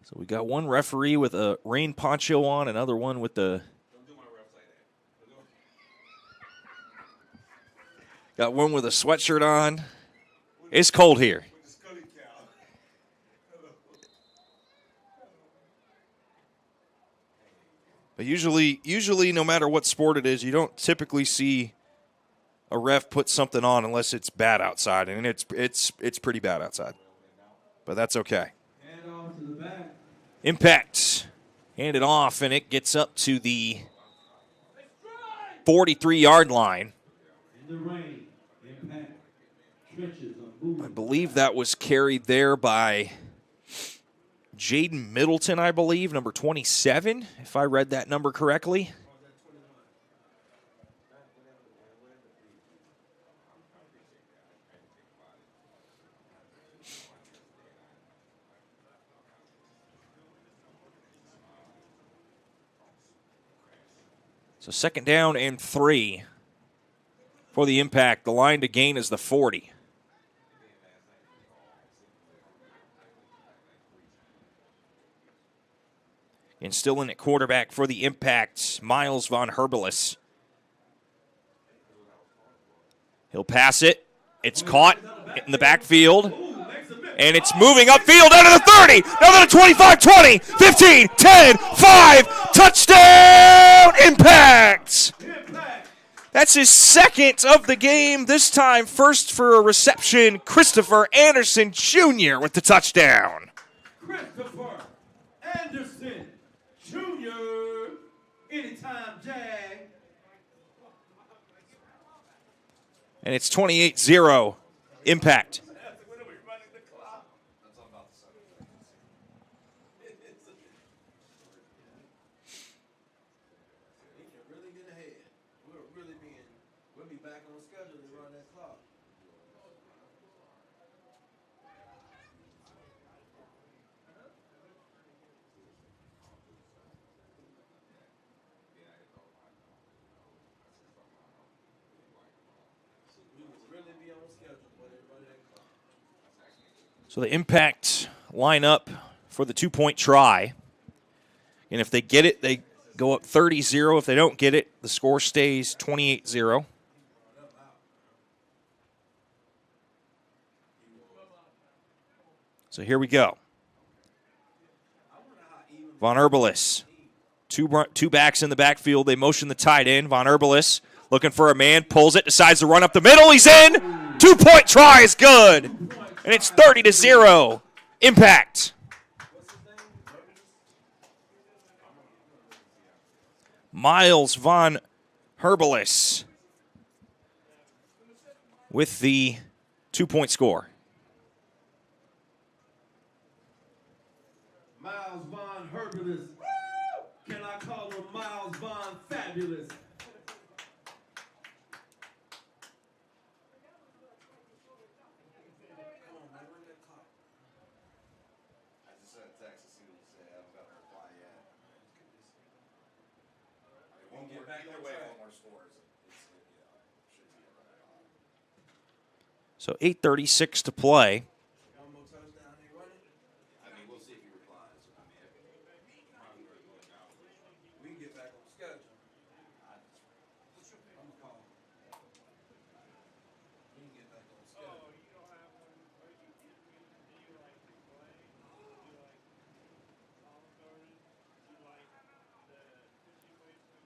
So we got one referee with a rain poncho on, another one with the. Got one with a sweatshirt on. It's cold here. But usually, no matter what sport it is, you don't typically see a ref put something on unless it's bad outside, and it's pretty bad outside. But that's okay. Hand off to the back. Impact. Hand it off, and it gets up to the 43-yard line. In the rain. Impact. Trenches are moving. I believe that was carried there by Jaden Middleton, I believe, number 27, if I read that number correctly. So 2nd down and 3 for the Impact. The line to gain is the 40. And still in at quarterback for the Impact, Miles Von Herbelis. He'll pass it. It's caught in the backfield. And it's moving upfield out of the 30. Now to the 25, 20, 15, 10, 5. Touchdown, Impact. That's his 2nd of the game. This time, first for a reception, Christopher Anderson Jr. with the touchdown. Christopher Anderson Jr. Anytime Jag. And it's 28-0 Impact. We'll be back on schedule to run that clock. So the Impact line up for the 2-point try. And if they get it, they go up 30-0. If they don't get it, the score stays 28-0. So here we go. Von Herbelis. Two backs in the backfield. They motion the tight end. Von Herbelis looking for a man. Pulls it. Decides to run up the middle. He's in. 2-point try is good. And it's 30-0. Impact. Miles Von Herbelis with the 2-point score. Miles Von Herbelis. Can I call him Miles Von Fabulous? So 8:36 to play.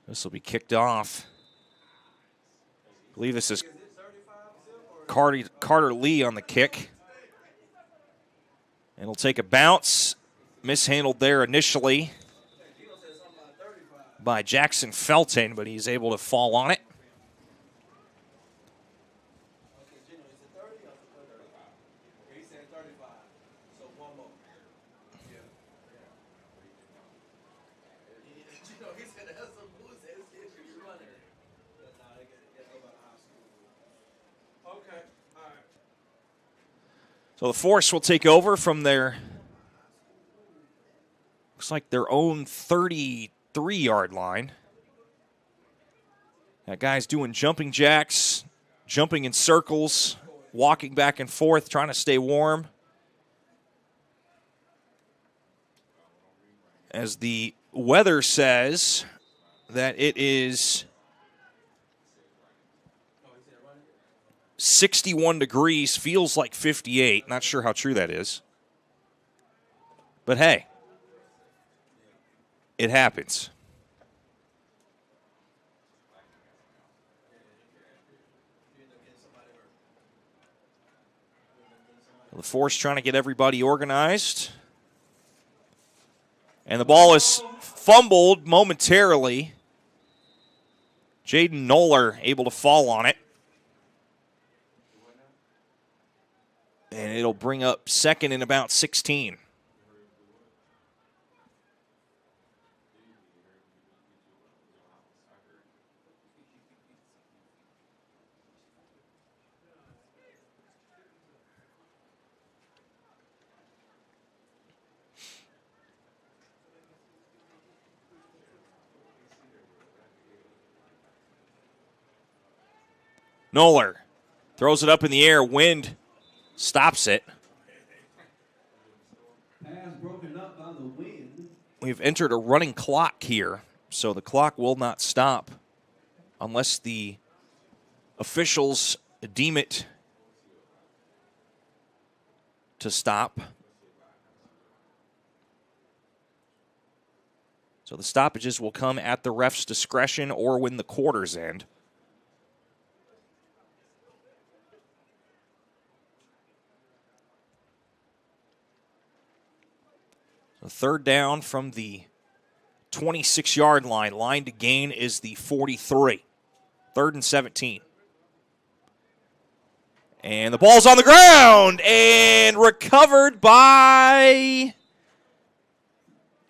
This will be kicked off. I believe this is Carter Lee on the kick. And he'll take a bounce. Mishandled there initially by Jackson Felton, but he's able to fall on it. So the Force will take over from their, looks like their own 33-yard line. That guy's doing jumping jacks, jumping in circles, walking back and forth, trying to stay warm. as the weather says that it is 61 degrees, feels like 58. Not sure how true that is. But hey, it happens. The Force trying to get everybody organized. And the ball is fumbled momentarily. Jaden Noller able to fall on it. And it'll bring up second and about 16. Noller throws it up in the air. Wind stops it. Pass broken up by the wind. We've entered a running clock here, so the clock will not stop unless the officials deem it to stop. So the stoppages will come at the ref's discretion or when the quarters end. So third down from the 26-yard line. Line to gain is the 43. 3rd and 17. And the ball's on the ground and recovered by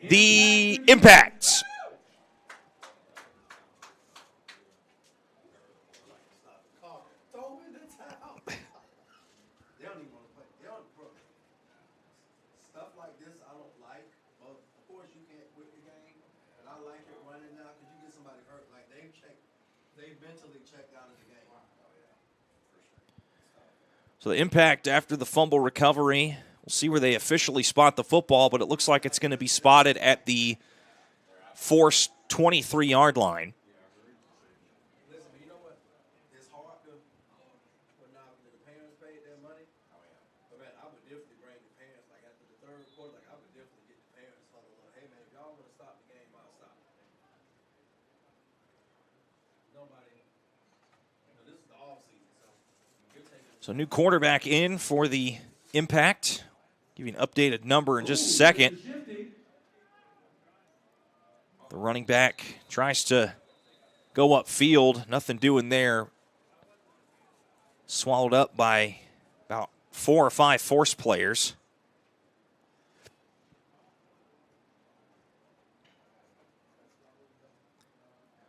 the Impact. Stuff like this I don't like, but of course you can't quit the game. And I like it running now because you get somebody hurt. Like they mentally checked out of the game. So the Impact after the fumble recovery. We'll see where they officially spot the football, but it looks like it's going to be spotted at the Force 23-yard line. Listen, you know what? It's hard to when now the parents paid their money. But man, I would definitely bring the parents like after the third quarter. Like I would definitely get the parents huddled up. Hey man, if y'all want to stop the game, I'll stop it. Nobody. This is the off season, so you're taking. So new quarterback in for the Impact. Give you an updated number in just a second. The running back tries to go upfield. Nothing doing there. Swallowed up by about 4 or 5 Force players.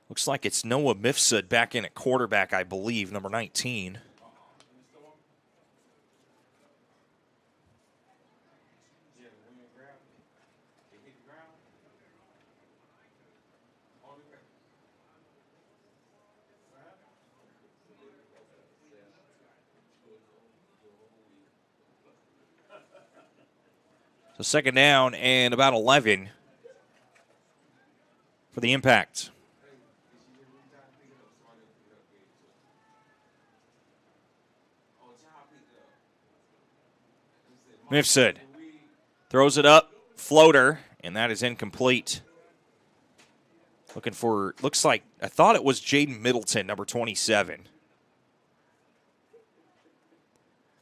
Looks like it's Noah Mifsud back in at quarterback, I believe, number 19. So second down and about 11 for the Impact. Mifsud throws it up, floater, and that is incomplete. Looking for, looks like, I thought it was Jaden Middleton, number 27.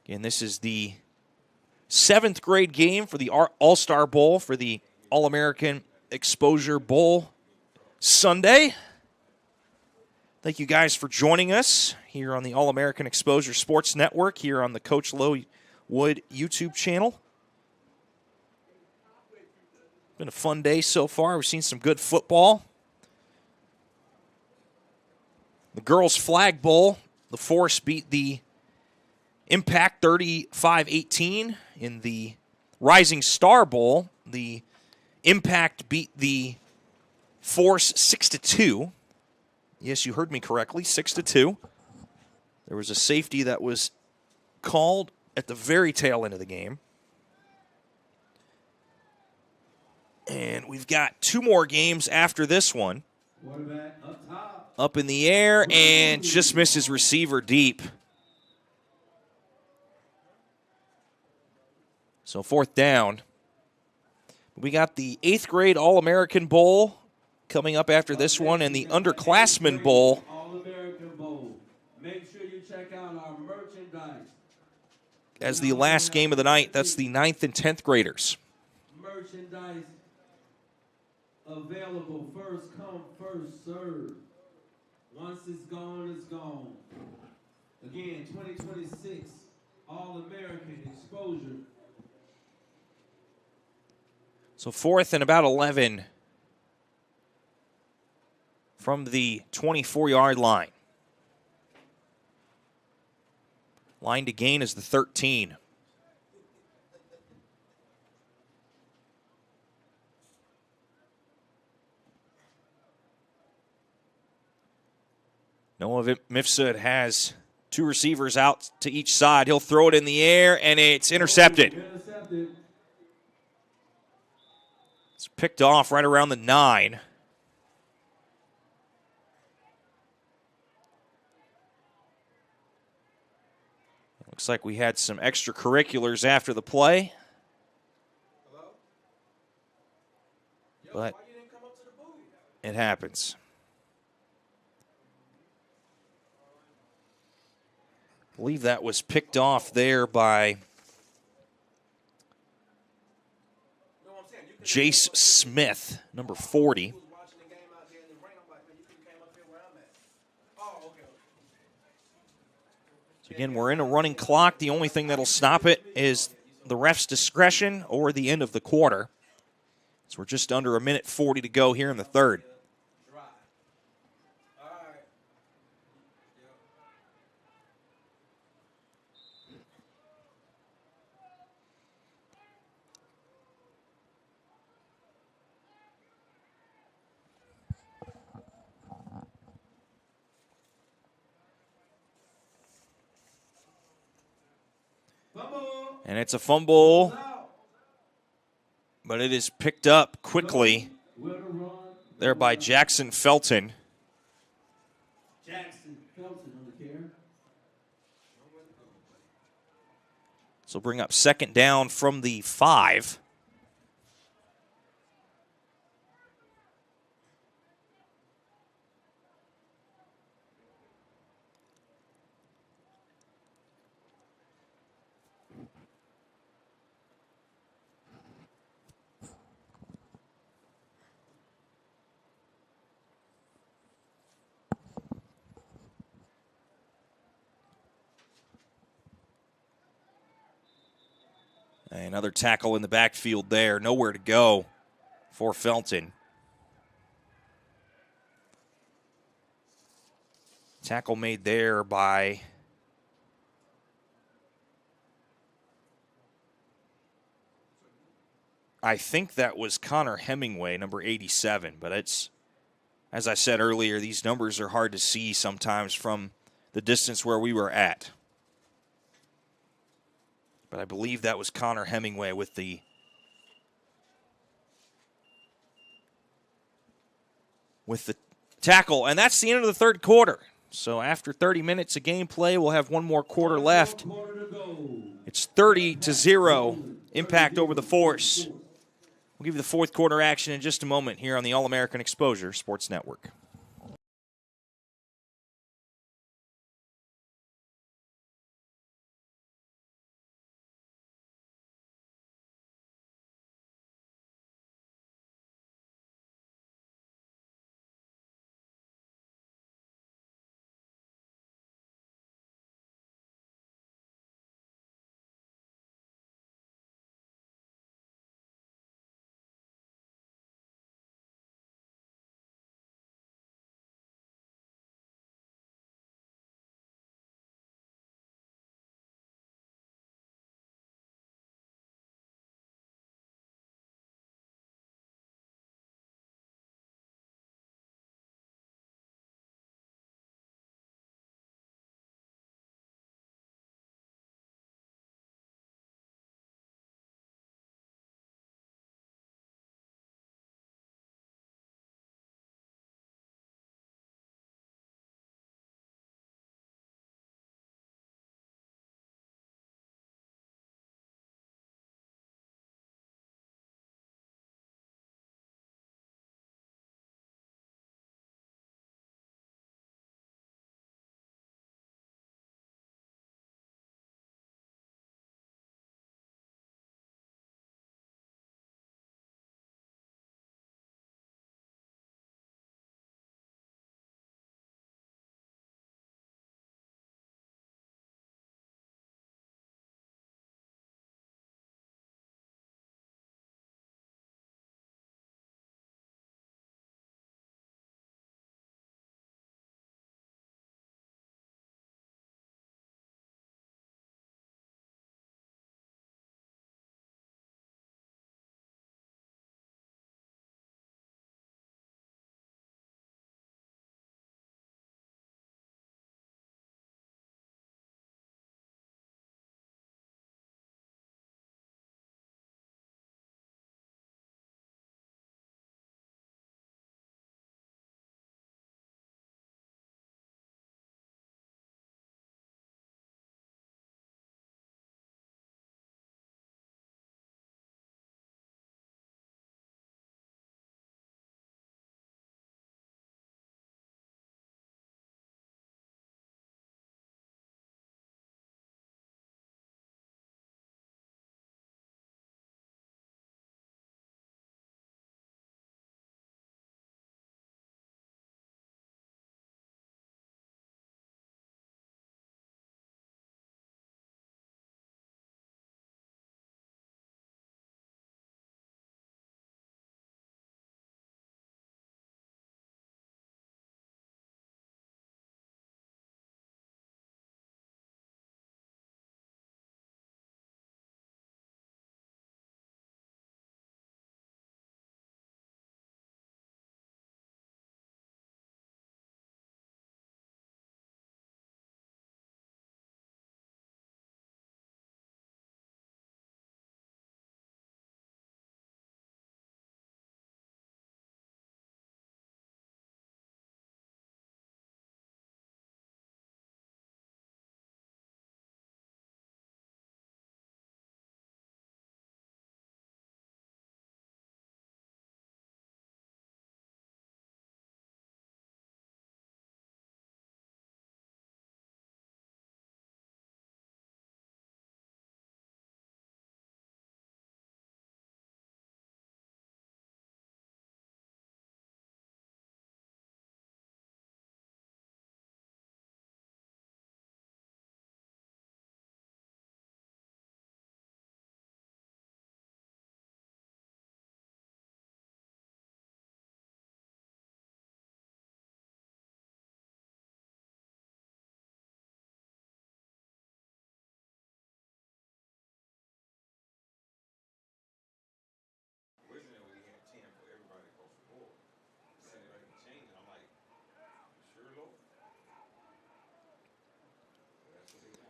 Again, this is the 7th grade game for the All-Star Bowl for the All-American Exposure Bowl Sunday. Thank you guys for joining us here on the All-American Exposure Sports Network, here on the Coach Lowe Wood YouTube channel. Been a fun day so far. We've seen some good football. The Girls Flag Bowl, the Force beat the Impact 35-18. In the Rising Star Bowl, the Impact beat the Force 6-2. Yes, you heard me correctly, 6-2. There was a safety that was called at the very tail end of the game. And we've got 2 more games after this one. Quarterback up top. Up in the air and just misses receiver deep. So 4th down. We got the 8th grade All-American Bowl coming up after this one and the Underclassmen Bowl. All-American Bowl. Make sure you check out our merchandise. As the last game of the night, that's the 9th and 10th graders. Merchandise available. First come, first serve. Once it's gone, it's gone. Again, 2026 All-American Exposure. So 4th and about 11 from the 24-yard line. Line to gain is the 13. Noah Mifsud has 2 receivers out to each side. He'll throw it in the air, and it's intercepted. It's picked off right around the 9. Looks like we had some extracurriculars after the play. But it happens. I believe that was picked off there by Jace Smith, number 40. So again, we're in a running clock. The only thing that'll stop it is the ref's discretion or the end of the quarter. So we're just under 1:40 to go here in the 3rd. And it's a fumble, but it is picked up quickly there by Jackson Felton. So bring up 2nd down from the 5. Another tackle in the backfield there. Nowhere to go for Felton. Tackle made there by I think that was Connor Hemingway, number 87. But it's, as I said earlier, these numbers are hard to see sometimes from the distance where we were at. But I believe that was Connor Hemingway with the tackle. And that's the end of the 3rd quarter. So after 30 minutes of gameplay, we'll have one more quarter left. It's 30-0 impact over the Force. We'll give you the 4th quarter action in just a moment here on the All-American Exposure Sports Network.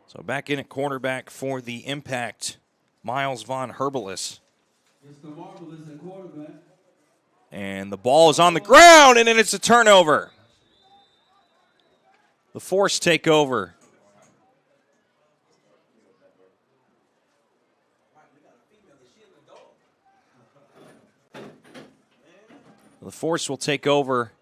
So back in at quarterback for the Impact, Miles Von Herbelis. Mr. Marvelous at quarterback. And the ball is on the ground, and then it's a turnover. The Force take over. The Force will take over.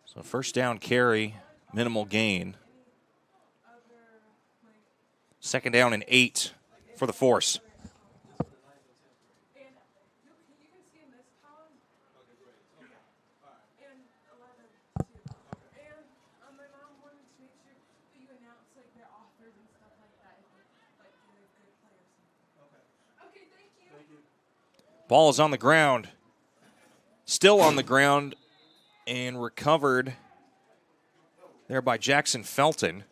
So first down carry, minimal gain. Second down and 8 for the Force. Ball is on the ground. Still on the ground and recovered there by Jackson Felton.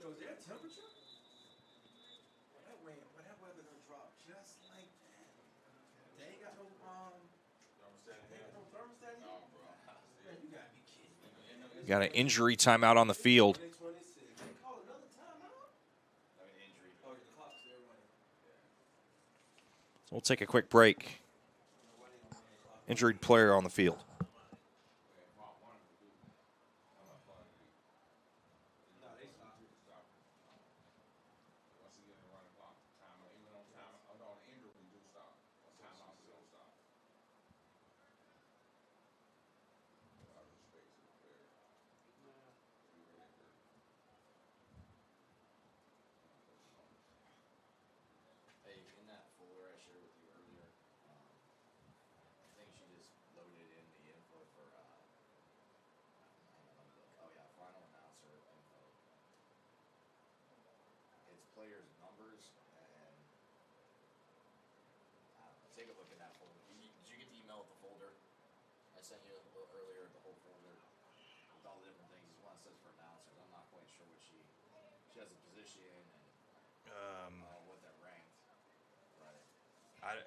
Got an injury timeout on the field. So we'll take a quick break. Injured player on the field.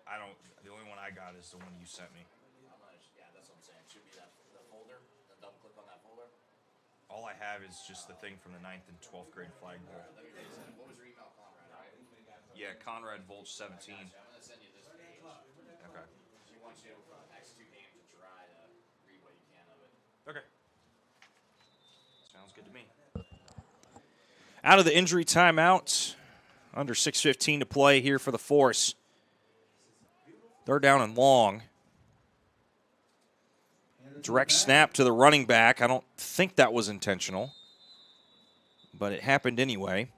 I don't. The only one I got is the one you sent me. Yeah, that's what I'm saying. Should be that the folder. Then double click on that folder. All I have is just the thing from the 9th and 12th grade flag bowl. What was your email, Conrad? Yeah, Conrad Volch 17. I'm gonna send you this page. Okay. She wants you for the next 2 games to try to read what you can of it. Okay. Sounds good to me. Out of the injury timeout, under 6:15 to play here for the Force. Third down and long. Direct snap to the running back. I don't think that was intentional, but it happened anyway.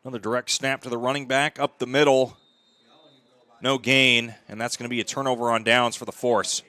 Another direct snap to the running back up the middle. No gain, and that's going to be a turnover on downs for the Force.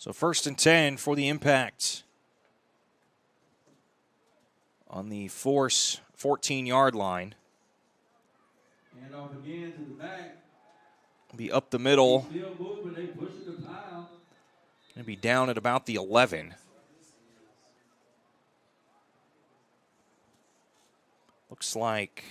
So 1st and 10 for the Impact. On the Force 14-yard line. And off again to the back. Be up the middle. Still moving, they pushing the pile. And be down at about the 11. Looks like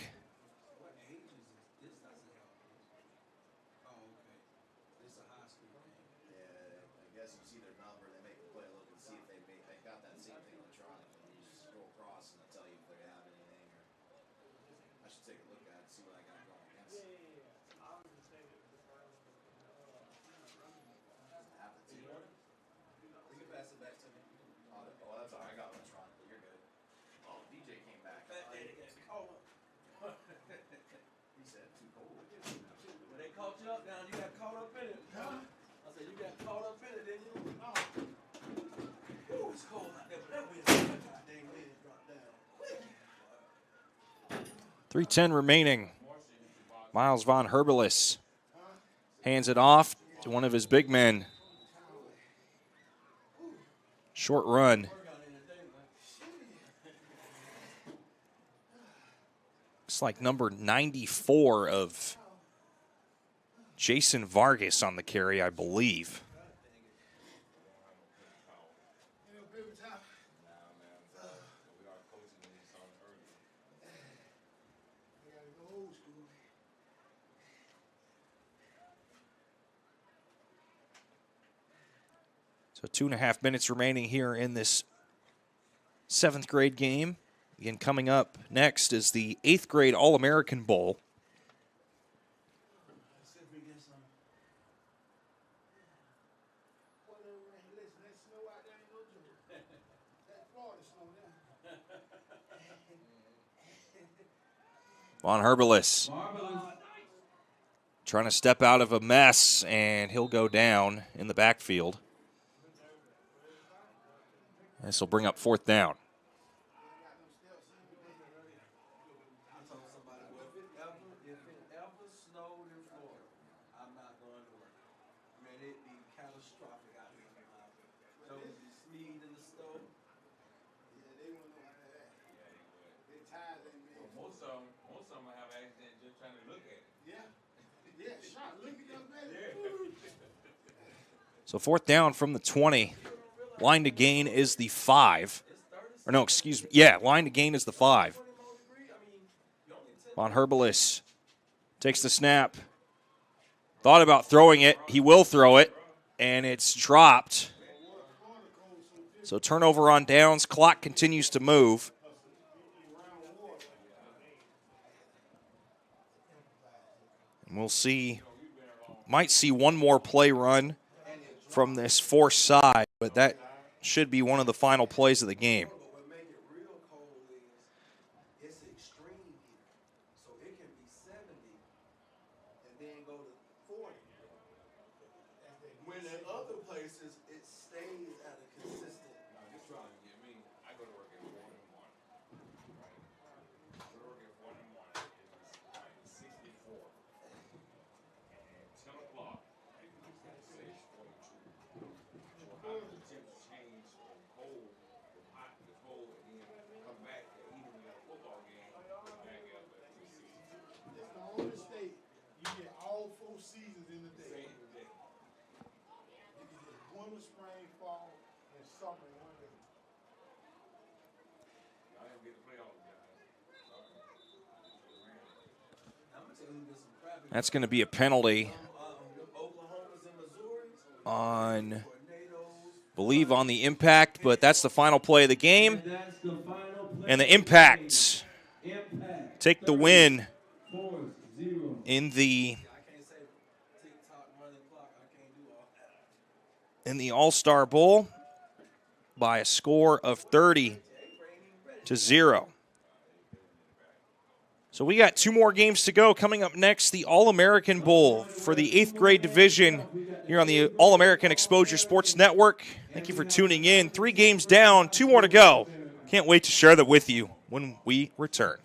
You got caught up in it. Huh? I said you got caught up in it, didn't you? Oh. Ooh, it's cold out there, but that wind, goddamn wind dropped down. 3:10 remaining. Miles Von Herbelis hands it off to one of his big men. Short run. Looks like number 94 of Jason Vargas on the carry, I believe. So 2.5 minutes remaining here in this 7th grade game. Again, coming up next is the 8th grade All-American Bowl. Von Herbelis trying to step out of a mess, and he'll go down in the backfield. This will bring up 4th down. So 4th down from the 20. Line to gain is the 5. Or no, excuse me. Yeah, line to gain is the 5. Von Herbelis takes the snap. Thought about throwing it. He will throw it. And it's dropped. So turnover on downs. Clock continues to move. And we'll see. Might see one more play run from this Force side, but that should be one of the final plays of the game. What make it real cold is it's extreme here. So it can be 70 and then go to 40. When in other places, it stays at a consistent. Now, you're trying to get me. I go to work at 4 in the morning. Right? I go to work at 4 in the morning. It's like 64. And 10 o'clock, it says 42. So how does the temperature change from cold, from hot to cold, and then come back, and even when you have a football game, back up at 60. It's the only state you get all 4 seasons in the day. Same day. You can get winter, spring, fall, and summer in one day. I didn't get to play all the guys. I'm gonna tell you there's some crap. That's going to be a penalty Oklahoma's and Missouri's. on, believe on the Impact, but that's the final play of the game. That's the final play. And the Impact Impact. take the win 4-0. in the I can't say tick-tock running clock. I can't do all that. in the All-Star Bowl by a score of 30-0. So we got 2 more games to go. Coming up next, the All-American Bowl for the 8th grade division here on the All-American Exposure Sports Network. Thank you for tuning in. 3 games down, 2 more to go. Can't wait to share that with you when we return.